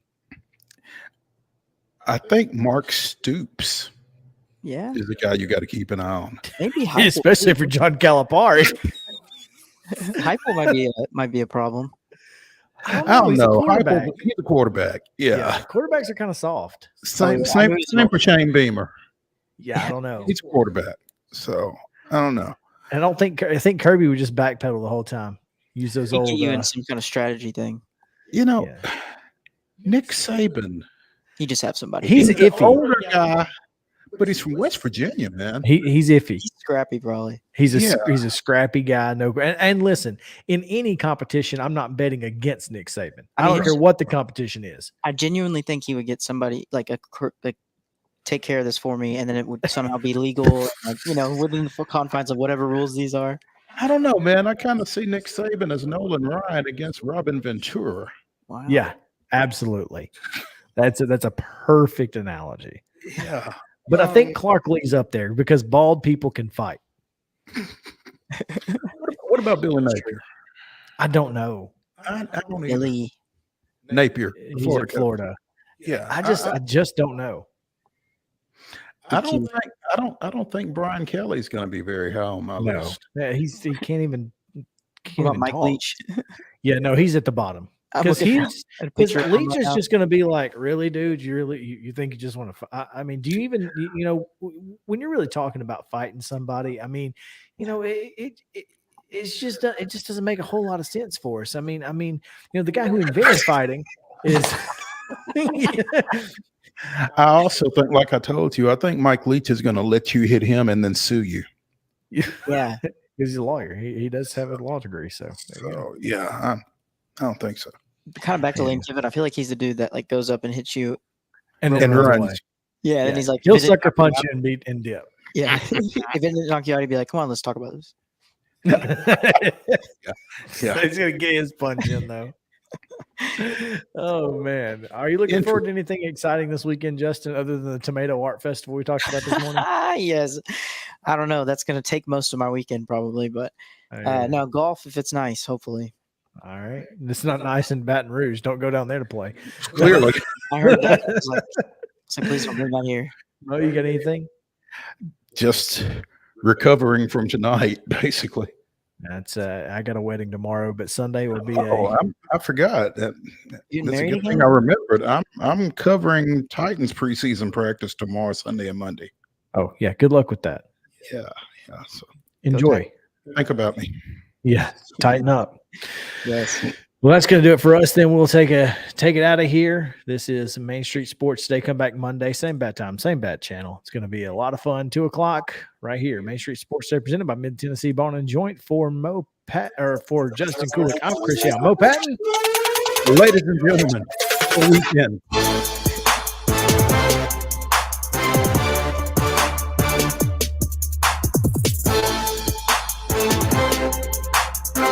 I think Mark Stoops. Yeah, is the guy you got to keep an eye on. Maybe especially for John Calipari. Heupel might be a problem. I don't know. He's a quarterback. Yeah. Quarterbacks are kind of soft. Same for Shane Beamer. Yeah, I don't know. He's a quarterback. So I don't know. I think Kirby would just backpedal the whole time. Use those He old. get you in some kind of strategy thing. You know, Nick Saban. He just have somebody. He's an iffy. older guy, but he's from West Virginia, man. He's iffy. He's scrappy, probably. He's a scrappy guy. No, and listen, in any competition, I'm not betting against Nick Saban. I don't care what the competition is. I genuinely think he would get somebody like take care of this for me, and then it would somehow be legal, within the confines of whatever rules these are. I don't know, man. I kind of see Nick Saban as Nolan Ryan against Robin Ventura. Wow. Yeah, absolutely. That's a perfect analogy. Yeah. But I think Clark Lee's up there because bald people can fight. What about Billy Napier? I don't know. I don't Billy Napier. He's at Florida. Yeah. I just don't know. I don't think Brian Kelly's going to be very high on my list. Yeah, he can't even. What about Mike Leach? Yeah, no, he's at the bottom. Because Leach is just going to be like, really, dude? You think you just want to fight? I mean, do you even, when you're really talking about fighting somebody, I mean, it just doesn't make a whole lot of sense for us. I mean, the guy who invented fighting is. I also think, like I told you, I think Mike Leach is going to let you hit him and then sue you. Yeah, he's a lawyer. He does have a law degree, so yeah, I don't think so. Kind of back to Lane Kiffin. I feel like he's the dude that like goes up and hits you and runs. away. Yeah, and he's like, he'll sucker punch you and beat and dip. Yeah, if it didn't knock you out, he'd be like, "Come on, let's talk about this." Yeah. He's gonna get his punch in though. Oh man, are you looking forward to anything exciting this weekend, Justin, other than the Tomato Art Festival we talked about this morning? Yes, I don't know. That's going to take most of my weekend probably, but no, golf if it's nice, hopefully. All right, it's not nice in Baton Rouge. Don't go down there to play. Clearly, I heard that. I was like, please don't bring that here. No, you got anything? Just recovering from tonight, basically. That's I got a wedding tomorrow, but Sunday will be. I forgot. That's a good thing I remembered. I'm covering Titans preseason practice tomorrow, Sunday, and Monday. Oh yeah, good luck with that. Yeah. So enjoy. Think about me. Yeah, tighten up. Yes. Well, that's going to do it for us. Then we'll take it out of here. This is Main Street Sports Today. Come back Monday, same bad time, same bad channel. It's going to be a lot of fun. 2:00 right here. Main Street Sports Today, presented by Mid Tennessee Bone and Joint. For for Justin Kulik, I'm Chris Young. Mo Patton. Ladies and gentlemen, the weekend.